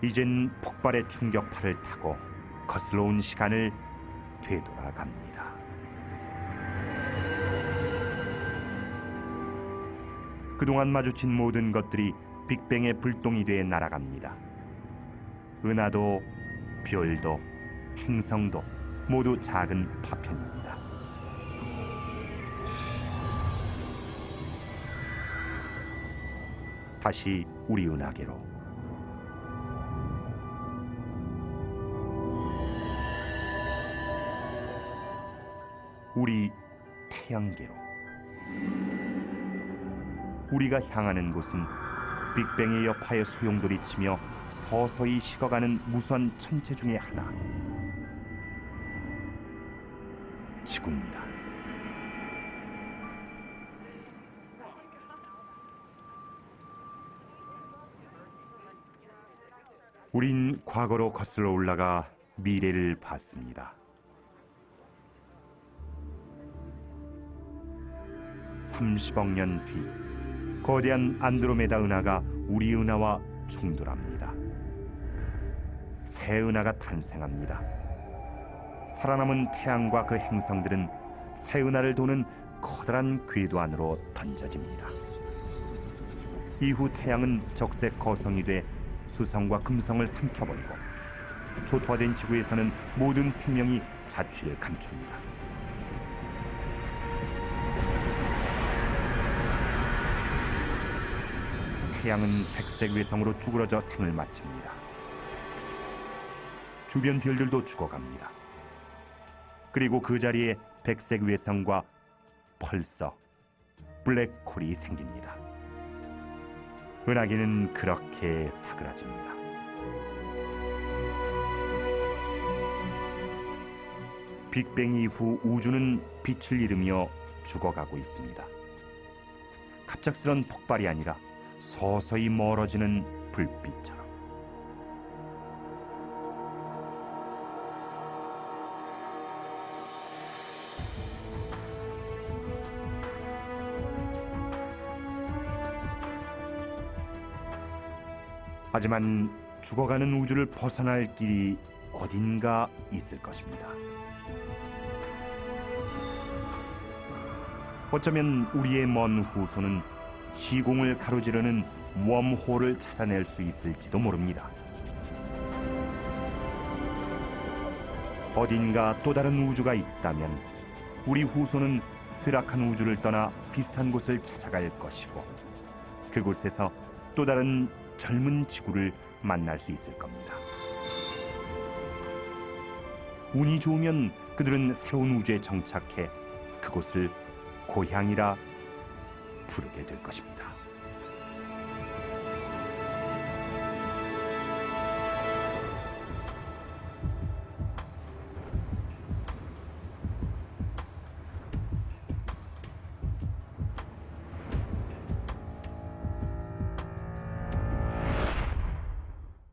이젠 폭발의 충격파를 타고 거슬러 온 시간을 되돌아갑니다. 그동안 마주친 모든 것들이 빅뱅의 불똥이 돼 날아갑니다. 은하도 별도 행성도 모두 작은 파편입니다. 다시 우리 은하계로, 우리 태양계로. 우리가 향하는 곳은 빅뱅의 여파에 소용돌이치며 서서히 식어가는 무수한 천체 중의 하나, 지구입니다. 우린 과거로 거슬러 올라가 미래를 봤습니다. 30억 년 뒤, 거대한 안드로메다 은하가 우리 은하와 충돌합니다. 새 은하가 탄생합니다. 살아남은 태양과 그 행성들은 새 은하를 도는 커다란 궤도 안으로 던져집니다. 이후 태양은 적색 거성이 돼 수성과 금성을 삼켜버리고, 초토화된 지구에서는 모든 생명이 자취를 감춥니다. 태양은 백색 외성으로 쭈그러져 생을 마칩니다. 주변 별들도 죽어갑니다. 그리고 그 자리에 백색 외성과 펄서, 블랙홀이 생깁니다. 은하계는 그렇게 사그라집니다. 빅뱅 이후 우주는 빛을 잃으며 죽어가고 있습니다. 갑작스런 폭발이 아니라 서서히 멀어지는 불빛처럼. 하지만 죽어가는 우주를 벗어날 길이 어딘가 있을 것입니다. 어쩌면 우리의 먼 후손은 시공을 가로지르는 웜홀을 찾아낼 수 있을지도 모릅니다. 어딘가 또 다른 우주가 있다면 우리 후손은 쇠락한 우주를 떠나 비슷한 곳을 찾아갈 것이고, 그곳에서 또 다른 젊은 지구를 만날 수 있을 겁니다. 운이 좋으면 그들은 새로운 우주에 정착해 그곳을 고향이라 부르게 될 것입니다.